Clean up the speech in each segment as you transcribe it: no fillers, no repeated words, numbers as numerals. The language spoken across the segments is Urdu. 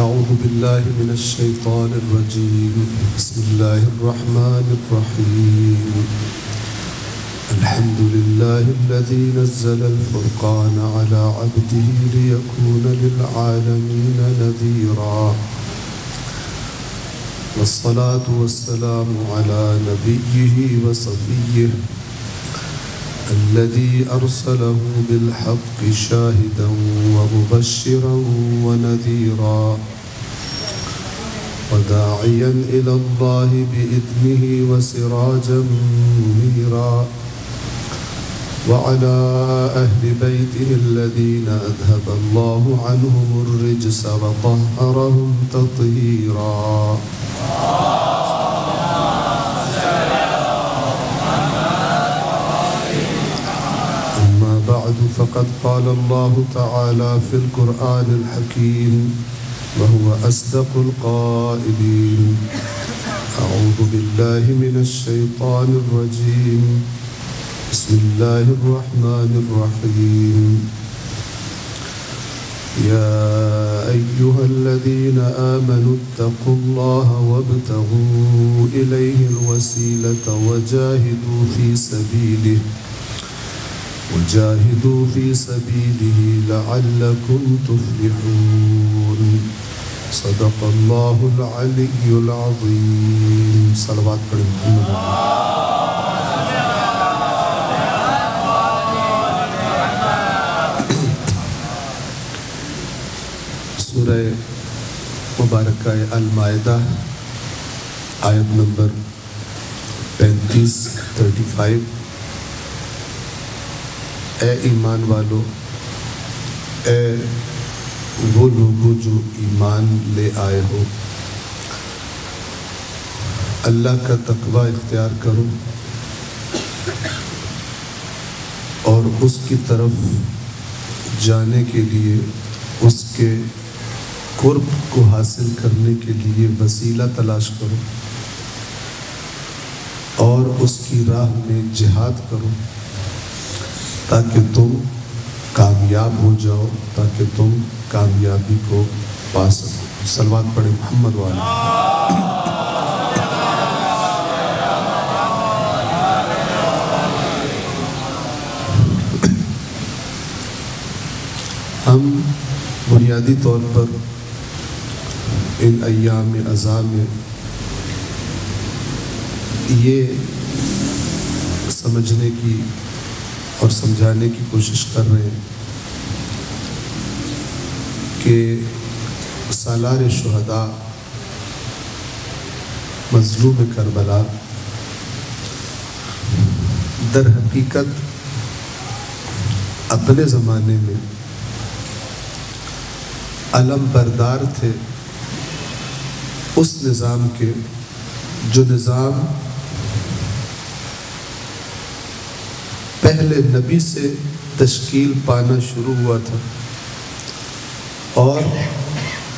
أعوذ بالله من الشيطان الرجيم. بسم الله الرحمن الرحيم. الحمد لله الذي نزل الفرقان على عبده ليكون للعالمين نذيرا، والصلاة والسلام على نبيه وصفيه الذي أرسله بالحق شاهدا ومبشرا ونذيرا وداعيا إلى الله بإذنه وسراجا منيرا، وعلى أهل بيته الذين أذهب الله عنهم الرجس وطهرهم تطهيرا. أما بعد فقد قال الله تعالى في القرآن الحكيم وهو أصدق القائلين: أعوذ بالله من الشيطان الرجيم. بسم الله الرحمن الرحيم. يا أيها الذين آمنوا اتقوا الله وابتغوا إليه الوسيلة وجاهدوا في سبيله لعلكم تفلحون. صدق الله العلي العظيم. صلوات پڑھیں محمد. سورہ مبارکہ المائدہ آیت نمبر 35 اے ایمان والو، اے وہ لوگو جو ایمان لے آئے ہو، اللہ کا تقوی اختیار کرو اور اس کی طرف جانے کے لیے، اس کے قرب کو حاصل کرنے کے لیے وسیلہ تلاش کرو اور اس کی راہ میں جہاد کرو تاکہ تم کامیاب ہو جاؤ، تاکہ تم کامیابی کو پا سکو. صلوات پڑھیں محمد والے. ہم بنیادی طور پر ان ایام عزا میں یہ سمجھنے کی اور سمجھانے کی کوشش کر رہے ہیں کہ سالار شہداء مظلوم کربلا در حقیقت اپنے زمانے میں علم بردار تھے اس نظام کے جو نظام پہلے نبی سے تشکیل پانا شروع ہوا تھا اور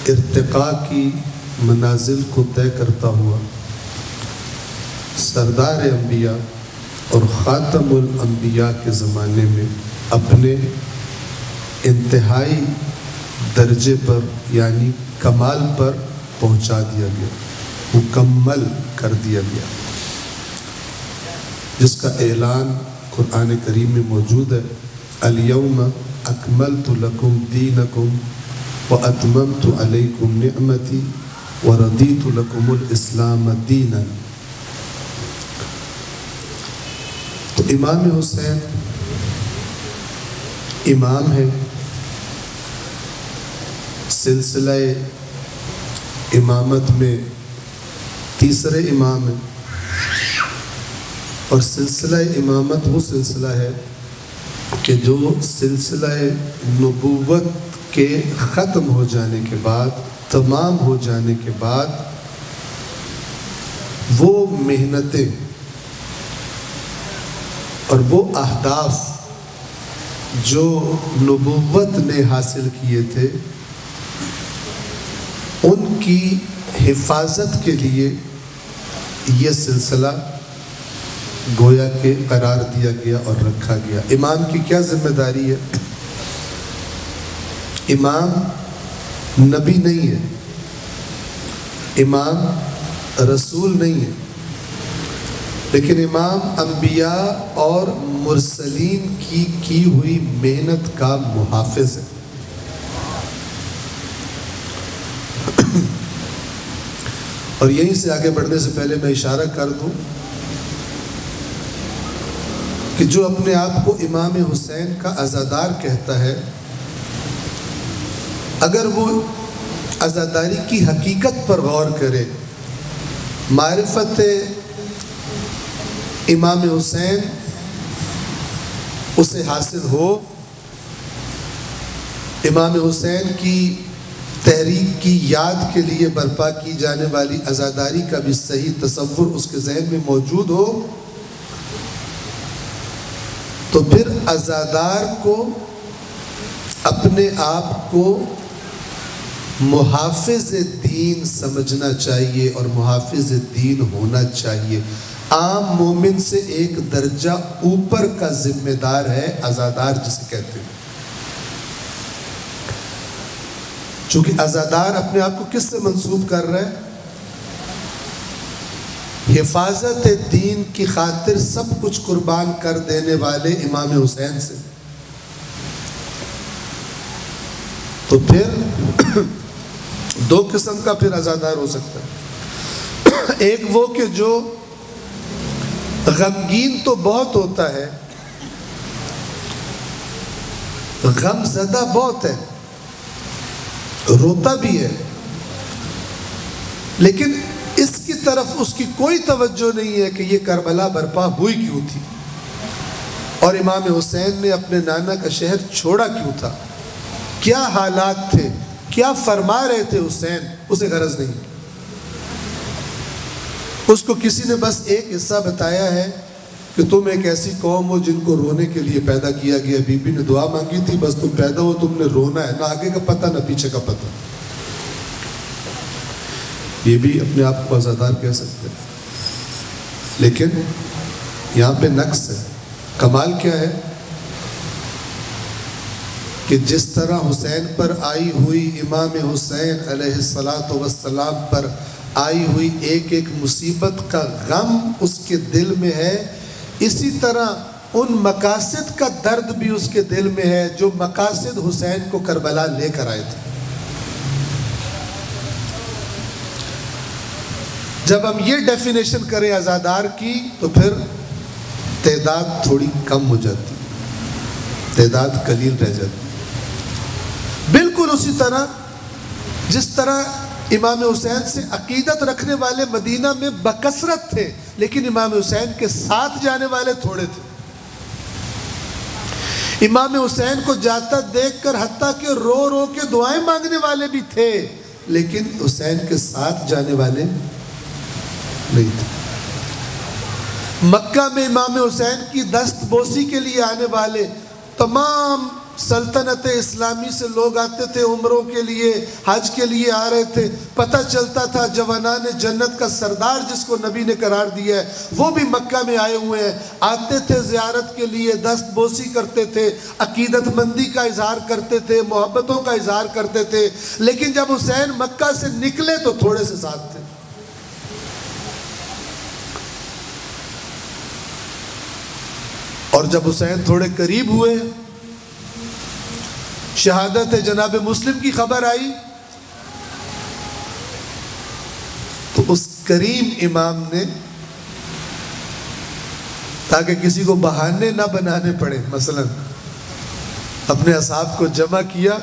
ارتقاء کی منازل کو طے کرتا ہوا سردار انبیاء اور خاتم الانبیاء کے زمانے میں اپنے انتہائی درجے پر یعنی کمال پر پہنچا دیا گیا، مکمل کر دیا گیا، جس کا اعلان قرآن کریم میں موجود ہے: الیوم اکملت لکم دینکم واتممت علیکم نعمتی ورضیت لکم الاسلام دینا. تو امام حسین امام ہے، سلسلہ امامت میں تیسرے امام ہیں، اور سلسلہ امامت وہ سلسلہ ہے کہ جو سلسلہ نبوت کے ختم ہو جانے کے بعد، تمام ہو جانے کے بعد، وہ محنتیں اور وہ اہداف جو نبوت نے حاصل کیے تھے ان کی حفاظت کے لیے یہ سلسلہ گویا کہ قرار دیا گیا اور رکھا گیا. امام کی کیا ذمہ داری ہے؟ امام نبی نہیں ہے، امام رسول نہیں ہے، لیکن امام انبیاء اور مرسلین کی ہوئی محنت کا محافظ ہے۔ اور یہیں سے آگے بڑھنے سے پہلے میں اشارہ کر دوں کہ جو اپنے آپ کو امام حسین کا عزادار کہتا ہے، اگر وہ عزاداری کی حقیقت پر غور کرے، معرفت امام حسین اسے حاصل ہو، امام حسین کی تحریک کی یاد کے لیے برپا کی جانے والی عزاداری کا بھی صحیح تصور اس کے ذہن میں موجود ہو، تو پھر عزادار کو اپنے آپ کو محافظ دین سمجھنا چاہیے اور محافظ دین ہونا چاہیے۔ عام مومن سے ایک درجہ اوپر کا ذمہ دار ہے عزادار جسے کہتے ہیں، چونکہ عزادار اپنے آپ کو کس سے منسوب کر رہا ہے؟ حفاظت دین کی خاطر سب کچھ قربان کر دینے والے امام حسین سے۔ تو پھر دو قسم کا پھر عزادار ہو سکتا ہے، ایک وہ کہ جو غمگین تو بہت ہوتا ہے، غم زدہ بہت ہے، روتا بھی ہے، لیکن اس کی طرف اس کی کوئی توجہ نہیں ہے کہ یہ کربلا برپا ہوئی کیوں تھی اور امام حسین نے اپنے نانا کا شہر چھوڑا کیوں تھا، کیا حالات تھے، کیا فرما رہے تھے حسین، اسے غرض نہیں۔ اس کو کسی نے بس ایک حصہ بتایا ہے کہ تم ایک ایسی قوم ہو جن کو رونے کے لیے پیدا کیا گیا، بی بی نے دعا مانگی تھی، بس تم پیدا ہو، تم نے رونا ہے، نہ آگے کا پتہ نہ پیچھے کا پتہ۔ یہ بھی اپنے آپ کو عزادار کہہ سکتے ہیں، لیکن یہاں پہ نقص ہے۔ کمال کیا ہے کہ جس طرح حسین پر آئی ہوئی، امام حسین علیہ السلام پر آئی ہوئی ایک ایک مصیبت کا غم اس کے دل میں ہے، اسی طرح ان مقاصد کا درد بھی اس کے دل میں ہے جو مقاصد حسین کو کربلا لے کر آئے تھے۔ جب ہم یہ ڈیفینیشن کریں عزادار کی تو پھر تعداد تھوڑی کم ہو جاتی ہے، تعداد قلیل رہ جاتی ہے۔ بالکل اسی طرح جس طرح امام حسین سے عقیدت رکھنے والے مدینہ میں بکثرت تھے، لیکن امام حسین کے ساتھ جانے والے تھوڑے تھے۔ امام حسین کو جاتا دیکھ کر حتیٰ کہ رو رو کے دعائیں مانگنے والے بھی تھے، لیکن حسین کے ساتھ جانے والے نہیں تھے۔ مکہ میں امام حسین کی دست بوسی کے لیے آنے والے تمام سلطنت اسلامی سے لوگ آتے تھے، عمروں کے لیے، حج کے لیے آ رہے تھے، پتہ چلتا تھا جوانان جنت کا سردار جس کو نبی نے قرار دیا ہے وہ بھی مکہ میں آئے ہوئے ہیں، آتے تھے زیارت کے لیے، دست بوسی کرتے تھے، عقیدت مندی کا اظہار کرتے تھے، محبتوں کا اظہار کرتے تھے، لیکن جب حسین مکہ سے نکلے تو تھوڑے سے ساتھ تھے۔ اور جب حسین تھوڑے قریب ہوئے، شہادت جناب مسلم کی خبر آئی، تو اس کریم امام نے تاکہ کسی کو بہانے نہ بنانے پڑے، مثلا اپنے اصحاب کو جمع کیا،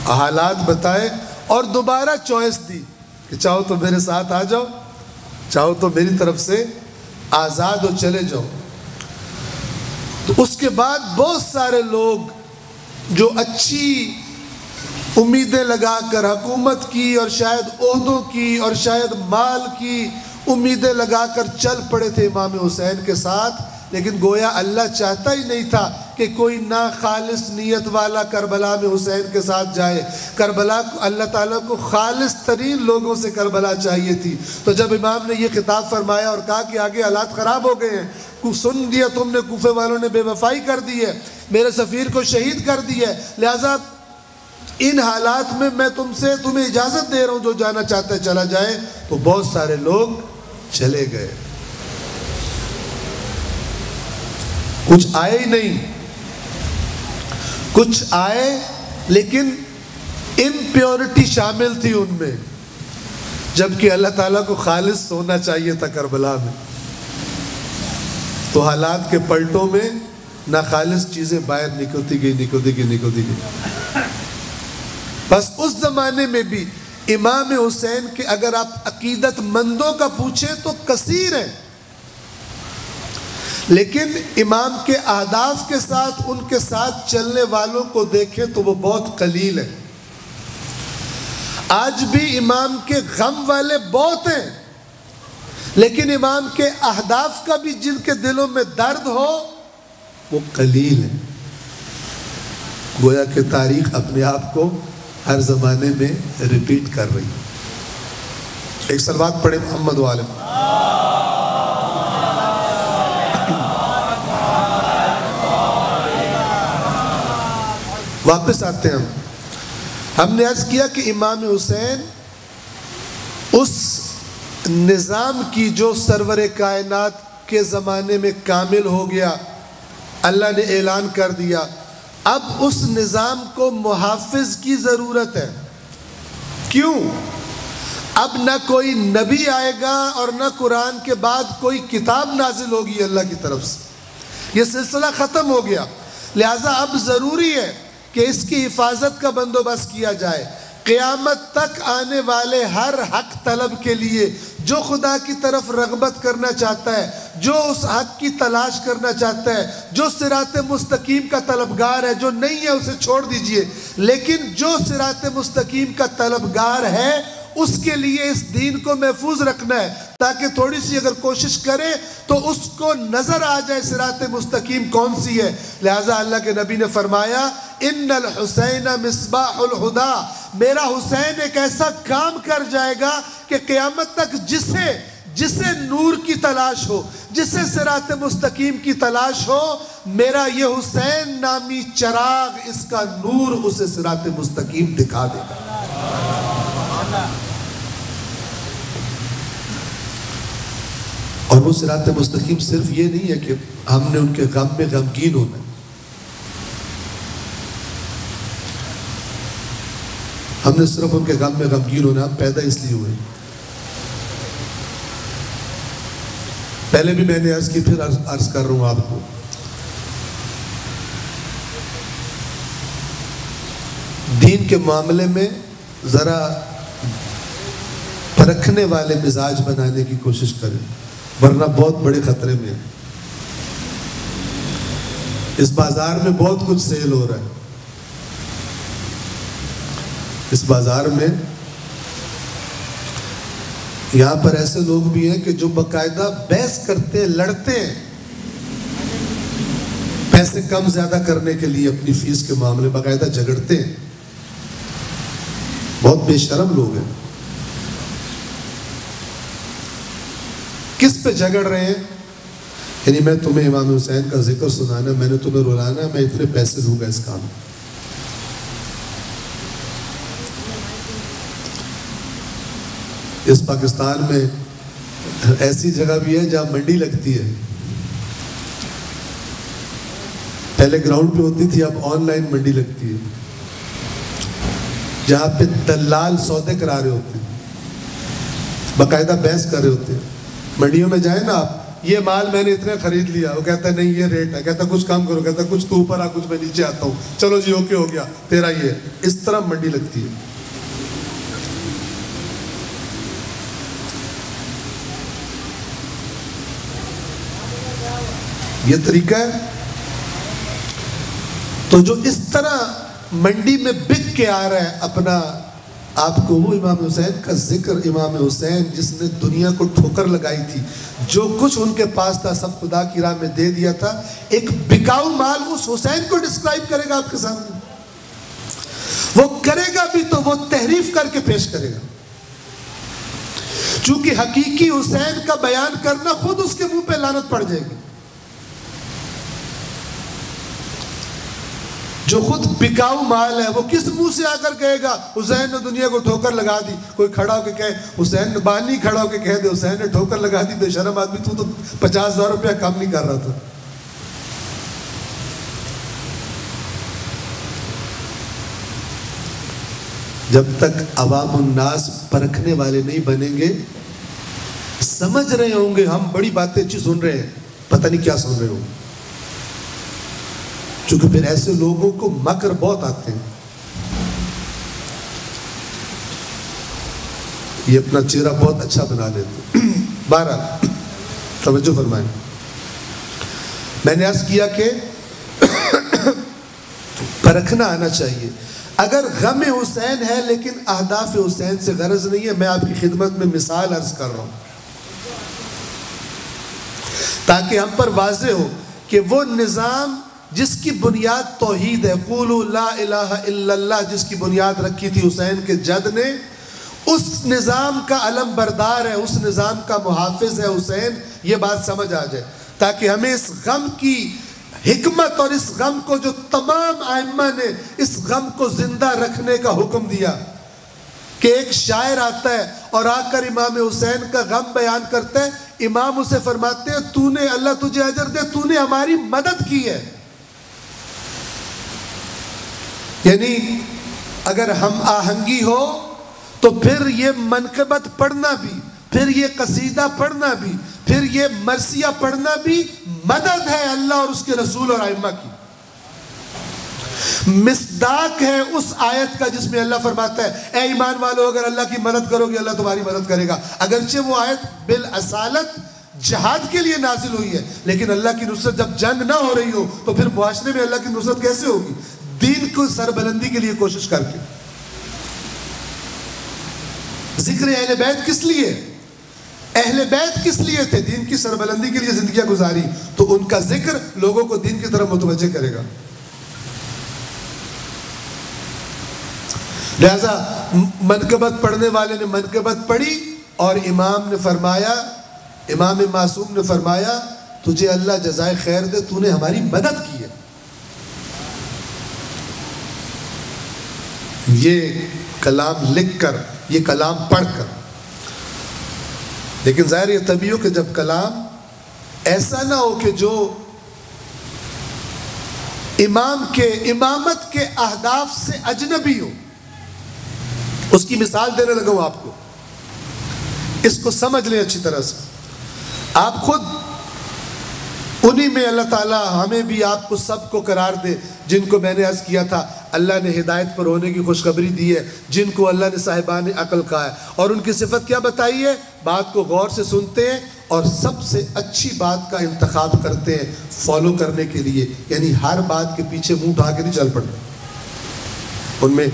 حالات بتائے اور دوبارہ چوائس دی کہ چاہو تو میرے ساتھ آ جاؤ، چاہو تو میری طرف سے آزاد ہو چلے جاؤ۔ تو اس کے بعد بہت سارے لوگ جو اچھی امیدیں لگا کر حکومت کی اور شاید عہدوں کی اور شاید مال کی امیدیں لگا کر چل پڑے تھے امام حسین کے ساتھ، لیکن گویا اللہ چاہتا ہی نہیں تھا کہ کوئی ناخالص نیت والا کربلا میں حسین کے ساتھ جائے۔ کربلا کو اللہ تعالیٰ کو خالص ترین لوگوں سے کربلا چاہیے تھی۔ تو جب امام نے یہ خطاب فرمایا اور کہا کہ آگے حالات خراب ہو گئے ہیں، سن دیا تم نے، کوفے والوں نے بے وفائی کر دی ہے، میرے سفیر کو شہید کر دی ہے، لہٰذا ان حالات میں تمہیں اجازت دے رہا ہوں، جو جانا چاہتا ہے چلا جائے۔ تو بہت سارے لوگ چلے گئے، کچھ آئے ہی نہیں، کچھ آئے لیکن امپیورٹی شامل تھی ان میں، جبکہ اللہ تعالیٰ کو خالص ہونا چاہیے تھا کربلا میں۔ تو حالات کے پلٹوں میں ناخالص چیزیں باہر نکلتی گئی۔ بس اس زمانے میں بھی امام حسین کے اگر آپ عقیدت مندوں کا پوچھیں تو کثیر ہیں، لیکن امام کے اہداف کے ساتھ ان کے ساتھ چلنے والوں کو دیکھیں تو وہ بہت قلیل ہیں۔ آج بھی امام کے غم والے بہت ہیں، لیکن امام کے اہداف کا بھی جن کے دلوں میں درد ہو وہ قلیل ہیں۔ گویا کہ تاریخ اپنے آپ کو ہر زمانے میں ریپیٹ کر رہی ہے۔ ایک صلوات پڑھے محمد والے۔ واپس آتے ہیں ہم نے عرض کیا کہ امام حسین اس نظام کی جو سرور کائنات کے زمانے میں کامل ہو گیا، اللہ نے اعلان کر دیا، اب اس نظام کو محافظ کی ضرورت ہے۔ کیوں؟ اب نہ کوئی نبی آئے گا اور نہ قرآن کے بعد کوئی کتاب نازل ہوگی اللہ کی طرف سے، یہ سلسلہ ختم ہو گیا، لہٰذا اب ضروری ہے کہ اس کی حفاظت کا بندوبست کیا جائے۔ قیامت تک آنے والے ہر حق طلب کے لیے جو خدا کی طرف رغبت کرنا چاہتا ہے، جو اس حق کی تلاش کرنا چاہتا ہے، جو صراط مستقیم کا طلبگار ہے، جو نہیں ہے اسے چھوڑ دیجئے، لیکن جو صراط مستقیم کا طلبگار ہے اس کے لیے اس دین کو محفوظ رکھنا ہے، تاکہ تھوڑی سی اگر کوشش کرے تو اس کو نظر آ جائے صراط مستقیم کون سی ہے۔ لہٰذا اللہ کے نبی نے فرمایا ان الحسین مصباح الہدی، میرا حسین ایک ایسا کام کر جائے گا کہ قیامت تک جسے نور کی تلاش ہو، جسے صراط مستقیم کی تلاش ہو، میرا یہ حسین نامی چراغ، اس کا نور اسے صراط مستقیم دکھا دے گا۔ اور وہ صراط مستقیم صرف یہ نہیں ہے کہ ہم نے ان کے غم میں غمگین ہونا ہے، ہم نے صرف ان کے غم میں غمگین ہونا، ہم پیدا اس لیے ہوئے۔ پہلے بھی میں نے عرض کی، پھر عرض کر رہا ہوں آپ کو، دین کے معاملے میں ذرا پرکھنے والے مزاج بنانے کی کوشش کریں، ورنہ بہت بڑے خطرے میں ہیں۔ اس بازار میں بہت کچھ سیل ہو رہا ہے، اس بازار میں یہاں پر ایسے لوگ بھی ہیں کہ جو باقاعدہ بحث کرتے، لڑتے ہیں پیسے کم زیادہ کرنے کے لیے، اپنی فیس کے معاملے باقاعدہ جھگڑتے ہیں، بہت بے شرم لوگ ہیں۔ کس پہ جھگڑ رہے ہیں؟ یعنی میں تمہیں امام حسین کا ذکر سنانا، میں نے تمہیں رلانا، میں اتنے پیسے دوں گا اس کام میں۔ اس پاکستان میں ایسی جگہ بھی ہے جہاں منڈی لگتی ہے، پہلے گراؤنڈ پہ ہوتی تھی، اب آن لائن منڈی لگتی ہے، جہاں پہ دلال سودے کرا رہے ہوتے ہیں، باقاعدہ بحث کر رہے ہوتے ہیں۔ منڈیوں میں جائیں نا آپ، یہ مال میں نے اتنے خرید لیا، وہ کہتا ہے نہیں یہ ریٹ ہے، کہتا ہے کچھ کام کرو، کہتا ہے کچھ تو اوپر آ، کچھ میں نیچے آتا ہوں، چلو جی اوکے ہو گیا، تیرا یہ ہے۔ اس طرح منڈی لگتی ہے۔ یہ طریقہ ہے۔ تو جو اس طرح منڈی میں بک کے آ رہا ہے اپنا آپ کو، وہ امام حسین کا ذکر، امام حسین جس نے دنیا کو ٹھوکر لگائی تھی، جو کچھ ان کے پاس تھا سب خدا کی راہ میں دے دیا تھا، ایک بکاؤ مال اس حسین کو ڈسکرائب کرے گا آپ کے سامنے، وہ کرے گا بھی تو وہ تحریف کر کے پیش کرے گا، چونکہ حقیقی حسین کا بیان کرنا خود اس کے منہ پہ لعنت پڑ جائے گی۔ جو خود بکاؤ مال ہے، وہ کس منہ سے آ کر کہے گا حسین نے دنیا کو ٹھوکر لگا دی؟ کوئی کھڑا ہو کے کہے، حسین نے بانی کھڑا ہو کے کہہ دے حسین نے ٹھوکر لگا دی، بے شرم آدمی، تو 50,000 روپیہ کم نہیں کر رہا تھا۔ جب تک عوام الناس پرکھنے والے نہیں بنیں گے، سمجھ رہے ہوں گے ہم بڑی باتیں اچھی سن رہے ہیں، پتہ نہیں کیا سن رہے ہوں، چونکہ پھر ایسے لوگوں کو مکر بہت آتے ہیں۔ یہ اپنا چہرہ بہت اچھا بنا لیتے ہیں۔ بہرحال توجہ فرمائیں، میں نے عرض کیا کہ پرکھنا آنا چاہیے۔ اگر غم حسین ہے لیکن اہداف حسین سے غرض نہیں ہے، میں آپ کی خدمت میں مثال عرض کر رہا ہوں تاکہ ہم پر واضح ہو کہ وہ نظام جس کی بنیاد توحید ہے، قولوا لا الہ الا اللہ، جس کی بنیاد رکھی تھی حسین کے جد نے، اس نظام کا علم بردار ہے، اس نظام کا محافظ ہے حسین۔ یہ بات سمجھ آ جائے تاکہ ہمیں اس غم کی حکمت اور اس غم کو جو تمام ائمہ نے اس غم کو زندہ رکھنے کا حکم دیا کہ ایک شاعر آتا ہے اور آ کر امام حسین کا غم بیان کرتا ہے، امام اسے فرماتے ہیں تو نے، اللہ تجھے اجر دے، تو نے ہماری مدد کی ہے۔ یعنی اگر ہم آہنگی ہو تو پھر یہ منقبت پڑھنا بھی، پھر یہ قصیدہ پڑھنا بھی، پھر یہ مرثیہ پڑھنا بھی مدد ہے اللہ اور اس کے رسول اور ائمہ کی، مصداق ہے اس آیت کا جس میں اللہ فرماتا ہے اے ایمان والو اگر اللہ کی مدد کرو گے اللہ تمہاری مدد کرے گا۔ اگرچہ وہ آیت بالاصالت جہاد کے لیے نازل ہوئی ہے، لیکن اللہ کی نصرت جب جنگ نہ ہو رہی ہو تو پھر معاشرے میں اللہ کی نصرت کیسے ہوگی؟ دین کو سربلندی کے لیے کوشش کر کے۔ ذکر اہل بیت کس لیے؟ اہل بیت کس لیے تھے؟ دین کی سربلندی کے لیے زندگیاں گزاری، تو ان کا ذکر لوگوں کو دین کی طرف متوجہ کرے گا۔ لہذا منقبت پڑھنے والے نے منقبت پڑھی اور امام نے فرمایا، امام معصوم نے فرمایا تجھے اللہ جزائے خیر دے، تو نے ہماری مدد کی ہے۔ یہ کلام لکھ کر، یہ کلام پڑھ کر، لیکن ظاہر یہ طبیعی ہو کہ جب کلام ایسا نہ ہو کہ جو امام کے امامت کے اہداف سے اجنبی ہو۔ اس کی مثال دینے لگا ہوں آپ کو، اس کو سمجھ لیں اچھی طرح سے۔ آپ خود انہی میں اللہ تعالیٰ ہمیں بھی آپ کو سب کو قرار دے جن کو میں نے عرض کیا تھا اللہ نے ہدایت پر ہونے کی خوشخبری دی ہے، جن کو اللہ نے صاحبان عقل کہا ہے، اور ان کی صفت کیا بتائی ہے؟ بات کو غور سے سنتے ہیں اور سب سے اچھی بات کا انتخاب کرتے ہیں فالو کرنے کے لیے، یعنی ہر بات کے پیچھے منہ اٹھا کے نہیں چل پڑتے۔ ان میں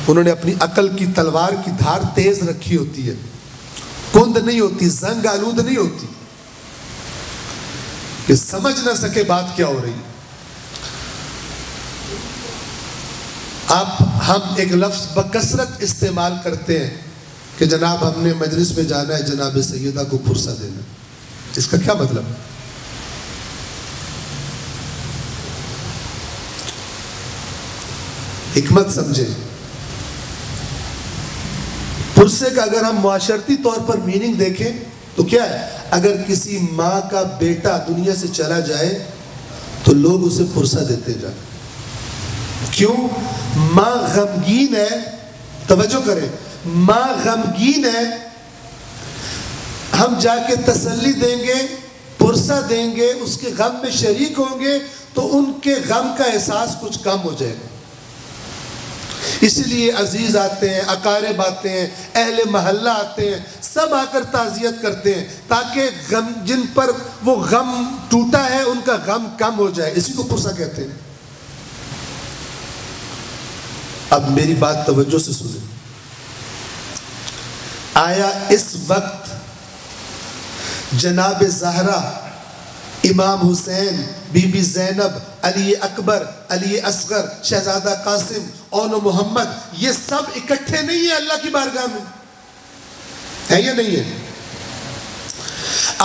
انہوں نے اپنی عقل کی تلوار کی دھار تیز رکھی ہوتی ہے، کند نہیں ہوتی، زنگ آلود نہیں ہوتی کہ سمجھ نہ سکے بات کیا ہو رہی ہے۔ ہم ایک لفظ بکثرت استعمال کرتے ہیں کہ جناب ہم نے مجلس میں جانا ہے، جناب سیدہ کو پرسہ دینا، اس کا کیا مطلب؟ حکمت سمجھیں۔ پرسے کا اگر ہم معاشرتی طور پر میننگ دیکھیں تو کیا ہے؟ اگر کسی ماں کا بیٹا دنیا سے چلا جائے تو لوگ اسے پرسہ دیتے جائیں۔ کیوں؟ ماں غمگین ہے، توجہ کریں، ماں غمگین ہے، ہم جا کے تسلی دیں گے، پرسہ دیں گے، اس کے غم میں شریک ہوں گے تو ان کے غم کا احساس کچھ کم ہو جائے گا۔ اسی لیے عزیز آتے ہیں، اقارب آتے ہیں، اہل محلہ آتے ہیں، سب آ کر تعزیت کرتے ہیں تاکہ غم جن پر وہ غم ٹوٹا ہے ان کا غم کم ہو جائے، اسی کو پرسہ کہتے ہیں۔ اب میری بات توجہ سے سنیں، آیا اس وقت جناب زہرا، امام حسین، بی بی زینب، علی اکبر، علی اصغر، شہزادہ قاسم، اون محمد، یہ سب اکٹھے نہیں ہیں اللہ کی بارگاہ میں؟ ہے یا نہیں ہے؟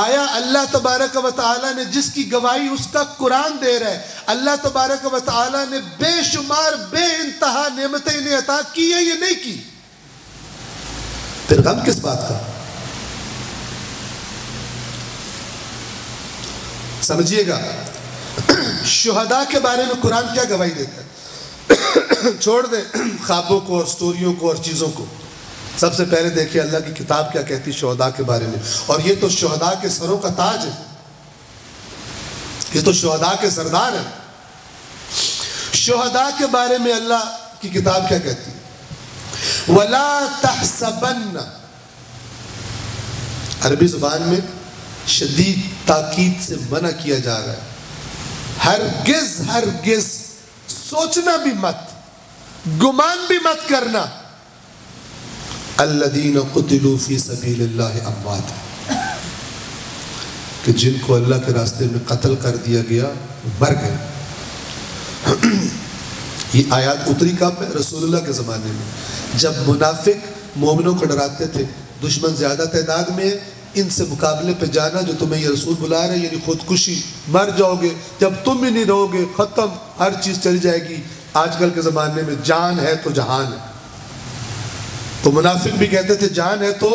آیا اللہ تبارک و تعالیٰ نے جس کی گواہی اس کا قرآن دے رہا ہے، اللہ تبارک و تعالیٰ نے بے شمار بے انتہا نعمتیں انہیں عطا کی ہے یا نہیں کی؟ پھر غم کس بات کا؟ سمجھیے گا، شہداء کے بارے میں قرآن کیا گواہی دیتا ہے؟ چھوڑ دیں خوابوں کو اور سٹوریوں کو اور چیزوں کو، سب سے پہلے دیکھیں اللہ کی کتاب کیا کہتی شہداء کے بارے میں. اور یہ تو شہداء کے سروں کا تاج ہے، یہ تو شہداء کے سردار ہیں. شہداء کے بارے میں اللہ کی کتاب کیا کہتی ہے؟ وَلَا تَحْسَبَنَّ، عربی زبان میں شدید تاکید سے منع کیا جا رہا ہے، ہرگز ہرگز سوچنا بھی مت، گمان بھی مت کرنا، الذین قتلوا فی سبیل اللہ اموات، کہ جن کو اللہ کے راستے میں قتل کر دیا گیا مر گئے. یہ آیات اتری کب ہے؟ رسول اللہ کے زمانے میں، جب منافق مومنوں کو ڈراتے تھے دشمن زیادہ تعداد میں ہے، ان سے مقابلے پہ جانا جو تمہیں یہ رسول بلا رہے ہیں، یعنی خودکشی، مر جاؤ گے، جب تم ہی نہیں رہو گے ختم، ہر چیز چلی جائے گی. آج کل کے زمانے میں جان ہے تو جہان ہے، تو منافق بھی کہتے تھے جان ہے تو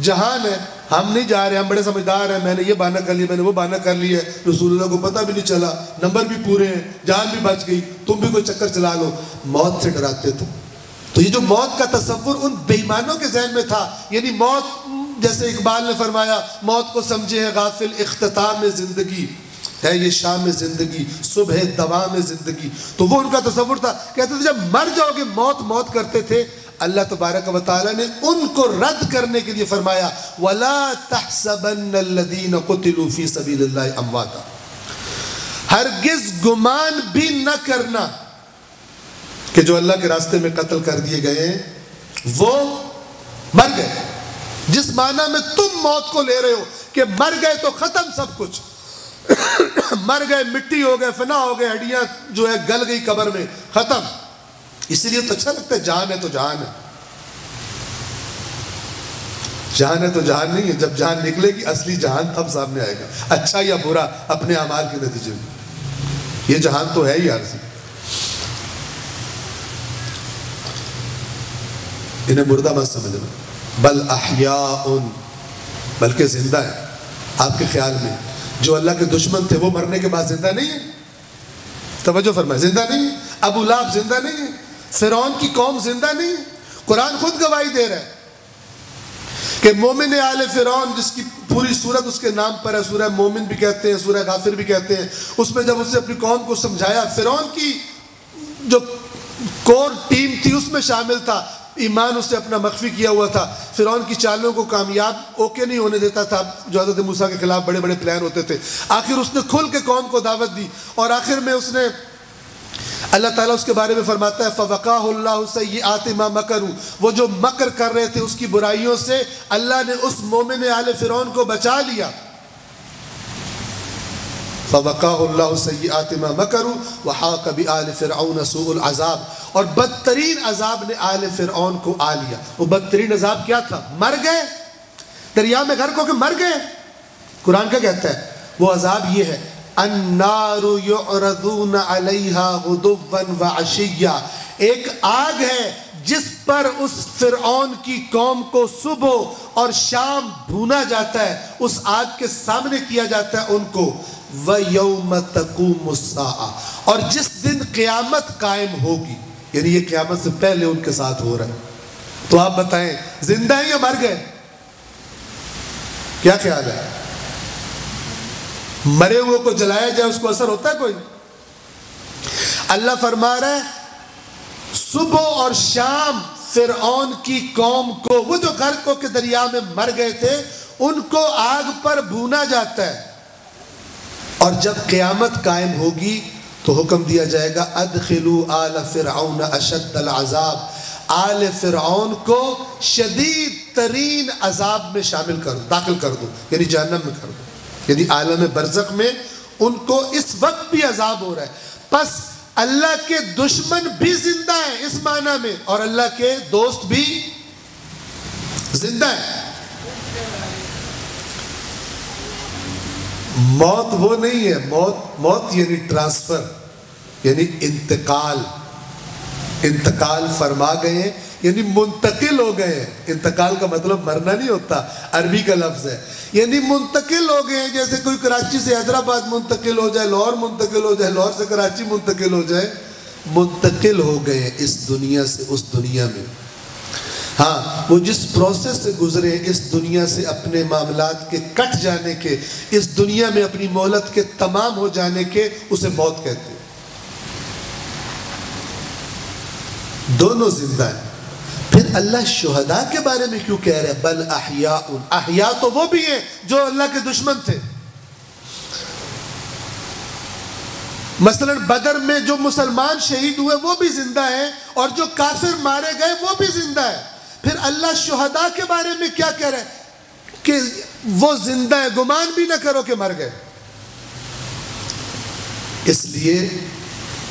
جہان ہے، ہم نہیں جا رہے، ہم بڑے سمجھدار ہیں، میں نے یہ بہانہ کر لیا، میں نے وہ بہانہ کر لیا، رسول اللہ کو پتہ بھی نہیں چلا، نمبر بھی پورے ہیں، جان بھی بچ گئی، تم بھی کوئی چکر چلا لو. موت سے ڈراتے تھے. تو یہ جو موت کا تصور ان بے ایمانوں کے ذہن میں تھا، یعنی موت، جیسے اقبال نے فرمایا، موت کو سمجھے ہے غافل اختتام میں زندگی ہے، یہ شام زندگی صبح دوام زندگی. تو وہ ان کا تصور تھا. کہتے تھے جب مر جاؤ گے موت موت کرتے تھے. اللہ تبارک و تعالیٰ نے ان کو رد کرنے کے لیے فرمایا وَلَا تَحْسَبَنَّ الَّذِينَ قُتِلُوا فِي سَبِيلِ اللَّهِ أَمْوَاتًا، ہرگز گمان بھی نہ کرنا کہ جو اللہ کے راستے میں قتل کر دیے گئے ہیں وہ مر گئے. جس معنی میں تم موت کو لے رہے ہو کہ مر گئے تو ختم سب کچھ، مر گئے مٹی ہو گئے، فنا ہو گئے، ہڈیاں جو ہے گل گئی قبر میں، ختم. اسی لیے تو اچھا لگتا ہے جان ہے تو جہان ہے. جان ہے تو جہان نہیں ہے، جب جان نکلے گی اصلی جہان تب سامنے آئے گا، اچھا یا برا اپنے اعمال کے نتیجے میں. یہ جہان تو ہے ہی عارضی. انہیں مردہ مت سمجھنا، بل احیاء، بلکہ زندہ ہے. آپ کے خیال میں جو اللہ کے دشمن تھے وہ مرنے کے بعد زندہ نہیں ہے؟ توجہ فرمائے، زندہ نہیں ہے. ابو لہب زندہ نہیں ہے، فرعون کی قوم زندہ نہیں ہے. قرآن خود گواہی دے رہا ہے کہ مومن آل فرعون، جس کی پوری سورت اس کے نام پر ہے، سورہ مومن بھی کہتے ہیں، سورہ غافر بھی کہتے ہیں، اس میں جب اس نے اپنی قوم کو سمجھایا، فرعون کی جو کور ٹیم تھی اس میں شامل تھا، ایمان اس نے اپنا مخفی کیا ہوا تھا، فرعون کی چالوں کو کامیاب اوکے نہیں ہونے دیتا تھا، جو حضرت موسیٰ کے خلاف بڑے بڑے پلان ہوتے تھے. آخر اس نے کھل کے قوم کو دعوت دی، اور آخر میں اس نے، اللہ تعالیٰ اس کے بارے میں فرماتا ہے فَوَقَاهُ اللَّهُ سَيِّئَاتِ مَا مَكَرُوا، وہ جو مکر کر رہے تھے اس کی برائیوں سے اللہ نے اس مومن آل فرعون کو بچا لیا. فَوَقَاهُ اللَّهُ سَيِّئَاتِ مَا مَكَرُوا وَحَاقَ بِآلِ فِرْعَوْنَ سُوءُ الْعَذَابِ، اور بدترین عذاب نے آل فرعون کو آ لیا. وہ بدترین عذاب کیا تھا؟ مر گئے، دریا میں غرق ہو کے مر گئے. قرآن کیا کہتا ہے؟ وہ عذاب یہ ہے النار یعرضون علیہا غدوا وعشیا، ایک آگ ہے جس پر اس فرعون کی قوم کو صبح اور شام بھونا جاتا ہے، اس آگ کے سامنے کیا جاتا ہے ان کو. وَيَوْمَ تَقُومُ السَّاعَةُ، اور جس دن قیامت قائم ہوگی، یعنی یہ قیامت سے پہلے ان کے ساتھ ہو رہا ہے. تو آپ بتائیں زندہ ہیں یا مر گئے؟ کیا خیال ہے؟ مرے ہوئے کو جلایا جائے اس کو اثر ہوتا ہے کوئی؟ اللہ فرما رہا ہے صبح اور شام فرعون کی قوم کو، وہ جو غرق ہو کے دریا میں مر گئے تھے، ان کو آگ پر بھونا جاتا ہے. اور جب قیامت قائم ہوگی تو حکم دیا جائے گا ادخلوا آل فرعون اشد العذاب، آل فرعون کو شدید ترین عذاب میں شامل کر دو، داخل کر دو، یعنی جہنم میں کر دو. یعنی عالم برزخ میں ان کو اس وقت بھی عذاب ہو رہا ہے. پس اللہ کے دشمن بھی زندہ ہیں اس معنی میں، اور اللہ کے دوست بھی زندہ ہیں. موت وہ نہیں ہے، موت یعنی ٹرانسفر، یعنی انتقال فرما گئے ہیں، یعنی منتقل ہو گئے ہیں۔ انتقال کا مطلب مرنا نہیں ہوتا، عربی کا لفظ ہے، یعنی منتقل ہو گئے ہیں۔ جیسے کوئی کراچی سے حیدرآباد منتقل ہو جائے، لاہور منتقل ہو جائے، لاہور سے کراچی منتقل ہو جائے، منتقل ہو گئے ہیں اس دنیا سے اس دنیا میں۔ ہاں، وہ جس پروسیس سے گزرے اس دنیا سے اپنے معاملات کے کٹ جانے کے، اس دنیا میں اپنی مہلت کے تمام ہو جانے کے، اسے موت کہتے ہیں۔ دونوں زندہ ہیں۔ پھر اللہ شہداء کے بارے میں کیوں کہہ رہے ہیں بل احیاء؟ احیاء تو وہ بھی ہیں جو اللہ کے دشمن تھے۔ مثلا بدر میں جو مسلمان شہید ہوئے وہ بھی زندہ ہیں، اور جو کافر مارے گئے وہ بھی زندہ ہیں۔ پھر اللہ شہداء کے بارے میں کیا کہہ رہے ہیں کہ وہ زندہ ہیں، گمان بھی نہ کرو کہ مر گئے۔ اس لیے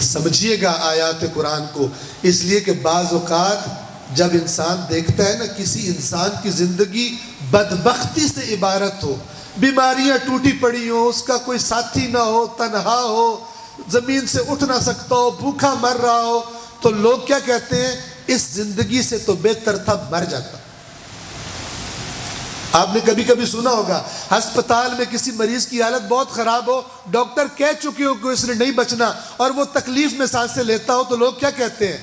سمجھیے گا آیات قرآن کو، اس لیے کہ بعض اوقات جب انسان دیکھتا ہے نا کسی انسان کی زندگی بدبختی سے عبارت ہو، بیماریاں ٹوٹی پڑی ہوں، اس کا کوئی ساتھی نہ ہو، تنہا ہو، زمین سے اٹھ نہ سکتا ہو، بھوکا مر رہا ہو، تو لوگ کیا کہتے ہیں اس زندگی سے تو بہتر تھا مر جاتا۔ آپ نے کبھی کبھی سنا ہوگا ہسپتال میں کسی مریض کی حالت بہت خراب ہو، ڈاکٹر کہہ چکے ہو کہ اس نے نہیں بچنا، اور وہ تکلیف میں سانسیں لیتا ہو، تو لوگ کیا کہتے ہیں؟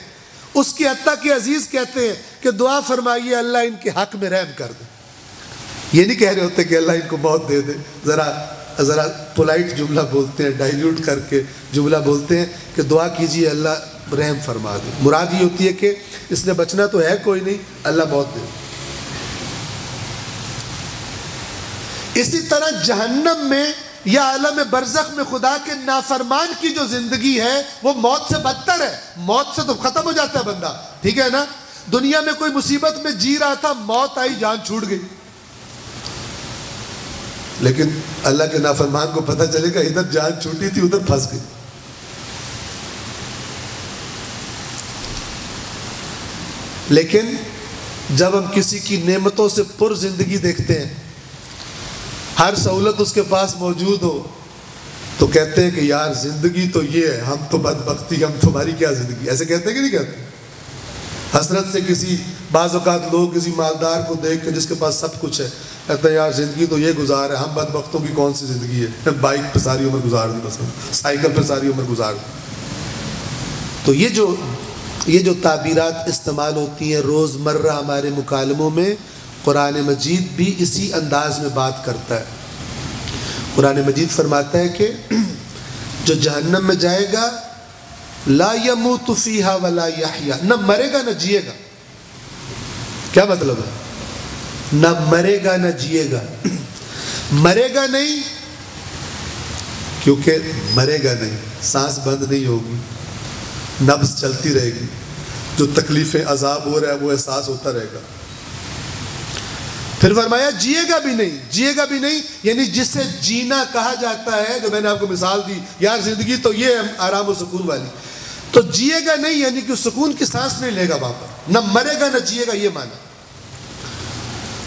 اس کی حتیٰ کہ عزیز کہتے ہیں کہ دعا فرمائیے اللہ ان کے حق میں رحم کر دے۔ یہ نہیں کہہ رہے ہوتے کہ اللہ ان کو موت دے دے، ذرا پولائٹ جملہ بولتے ہیں، ڈائلیوٹ کر کے جملہ بولتے ہیں کہ دعا کیجیے اللہ رحم فرما دے۔ مراد یہ ہوتی ہے کہ اس نے بچنا تو ہے کوئی نہیں، اللہ موت دے۔ اسی طرح جہنم میں یا عالم برزخ میں خدا کے نافرمان کی جو زندگی ہے وہ موت سے بدتر ہے۔ موت سے تو ختم ہو جاتا ہے بندہ، ٹھیک ہے نا؟ دنیا میں کوئی مصیبت میں جی رہا تھا، موت آئی، جان چھوٹ گئی، لیکن اللہ کے نافرمان کو پتہ چلے گا ادھر جان چھوٹی تھی ادھر پھنس گئی۔ لیکن جب ہم کسی کی نعمتوں سے پر زندگی دیکھتے ہیں، ہر سہولت اس کے پاس موجود ہو، تو کہتے ہیں کہ یار زندگی تو یہ ہے، ہم تو بدبختی، ہم تمہاری کیا زندگی، ایسے کہتے ہیں کہ نہیں کہتے؟ حسرت سے کسی بعض اوقات لوگ کسی مالدار کو دیکھ کے جس کے پاس سب کچھ ہے کہتے ہیں یار زندگی تو یہ گزار ہے، ہم بدبختوں کی کون سی زندگی ہے، بائک پہ ساری عمر گزار دی، بس سائیکل پہ ساری عمر گزار دی۔ تو یہ جو تعبیرات استعمال ہوتی ہیں روزمرہ ہمارے مکالموں میں، قرآن مجید بھی اسی انداز میں بات کرتا ہے۔ قرآن مجید فرماتا ہے کہ جو جہنم میں جائے گا لا یموت فیہا ولا یحیا، نہ مرے گا نہ جیے گا۔ کیا مطلب ہے؟ نہ مرے گا نہ جیے گا۔ مرے گا نہیں کیونکہ مرے گا نہیں، سانس بند نہیں ہوگی، نبض چلتی رہے گی، جو تکلیفیں عذاب ہو رہا ہے وہ احساس ہوتا رہے گا۔ پھر فرمایا جیے گا بھی نہیں، یعنی جسے جینا کہا جاتا ہے، جو میں نے آپ کو مثال دی یار زندگی تو یہ ہے آرام و سکون والی، تو جیے گا نہیں یعنی کہ سکون کی سانس نہیں لے گا وہاں پر، نہ مرے گا نہ جیے گا، یہ معنی۔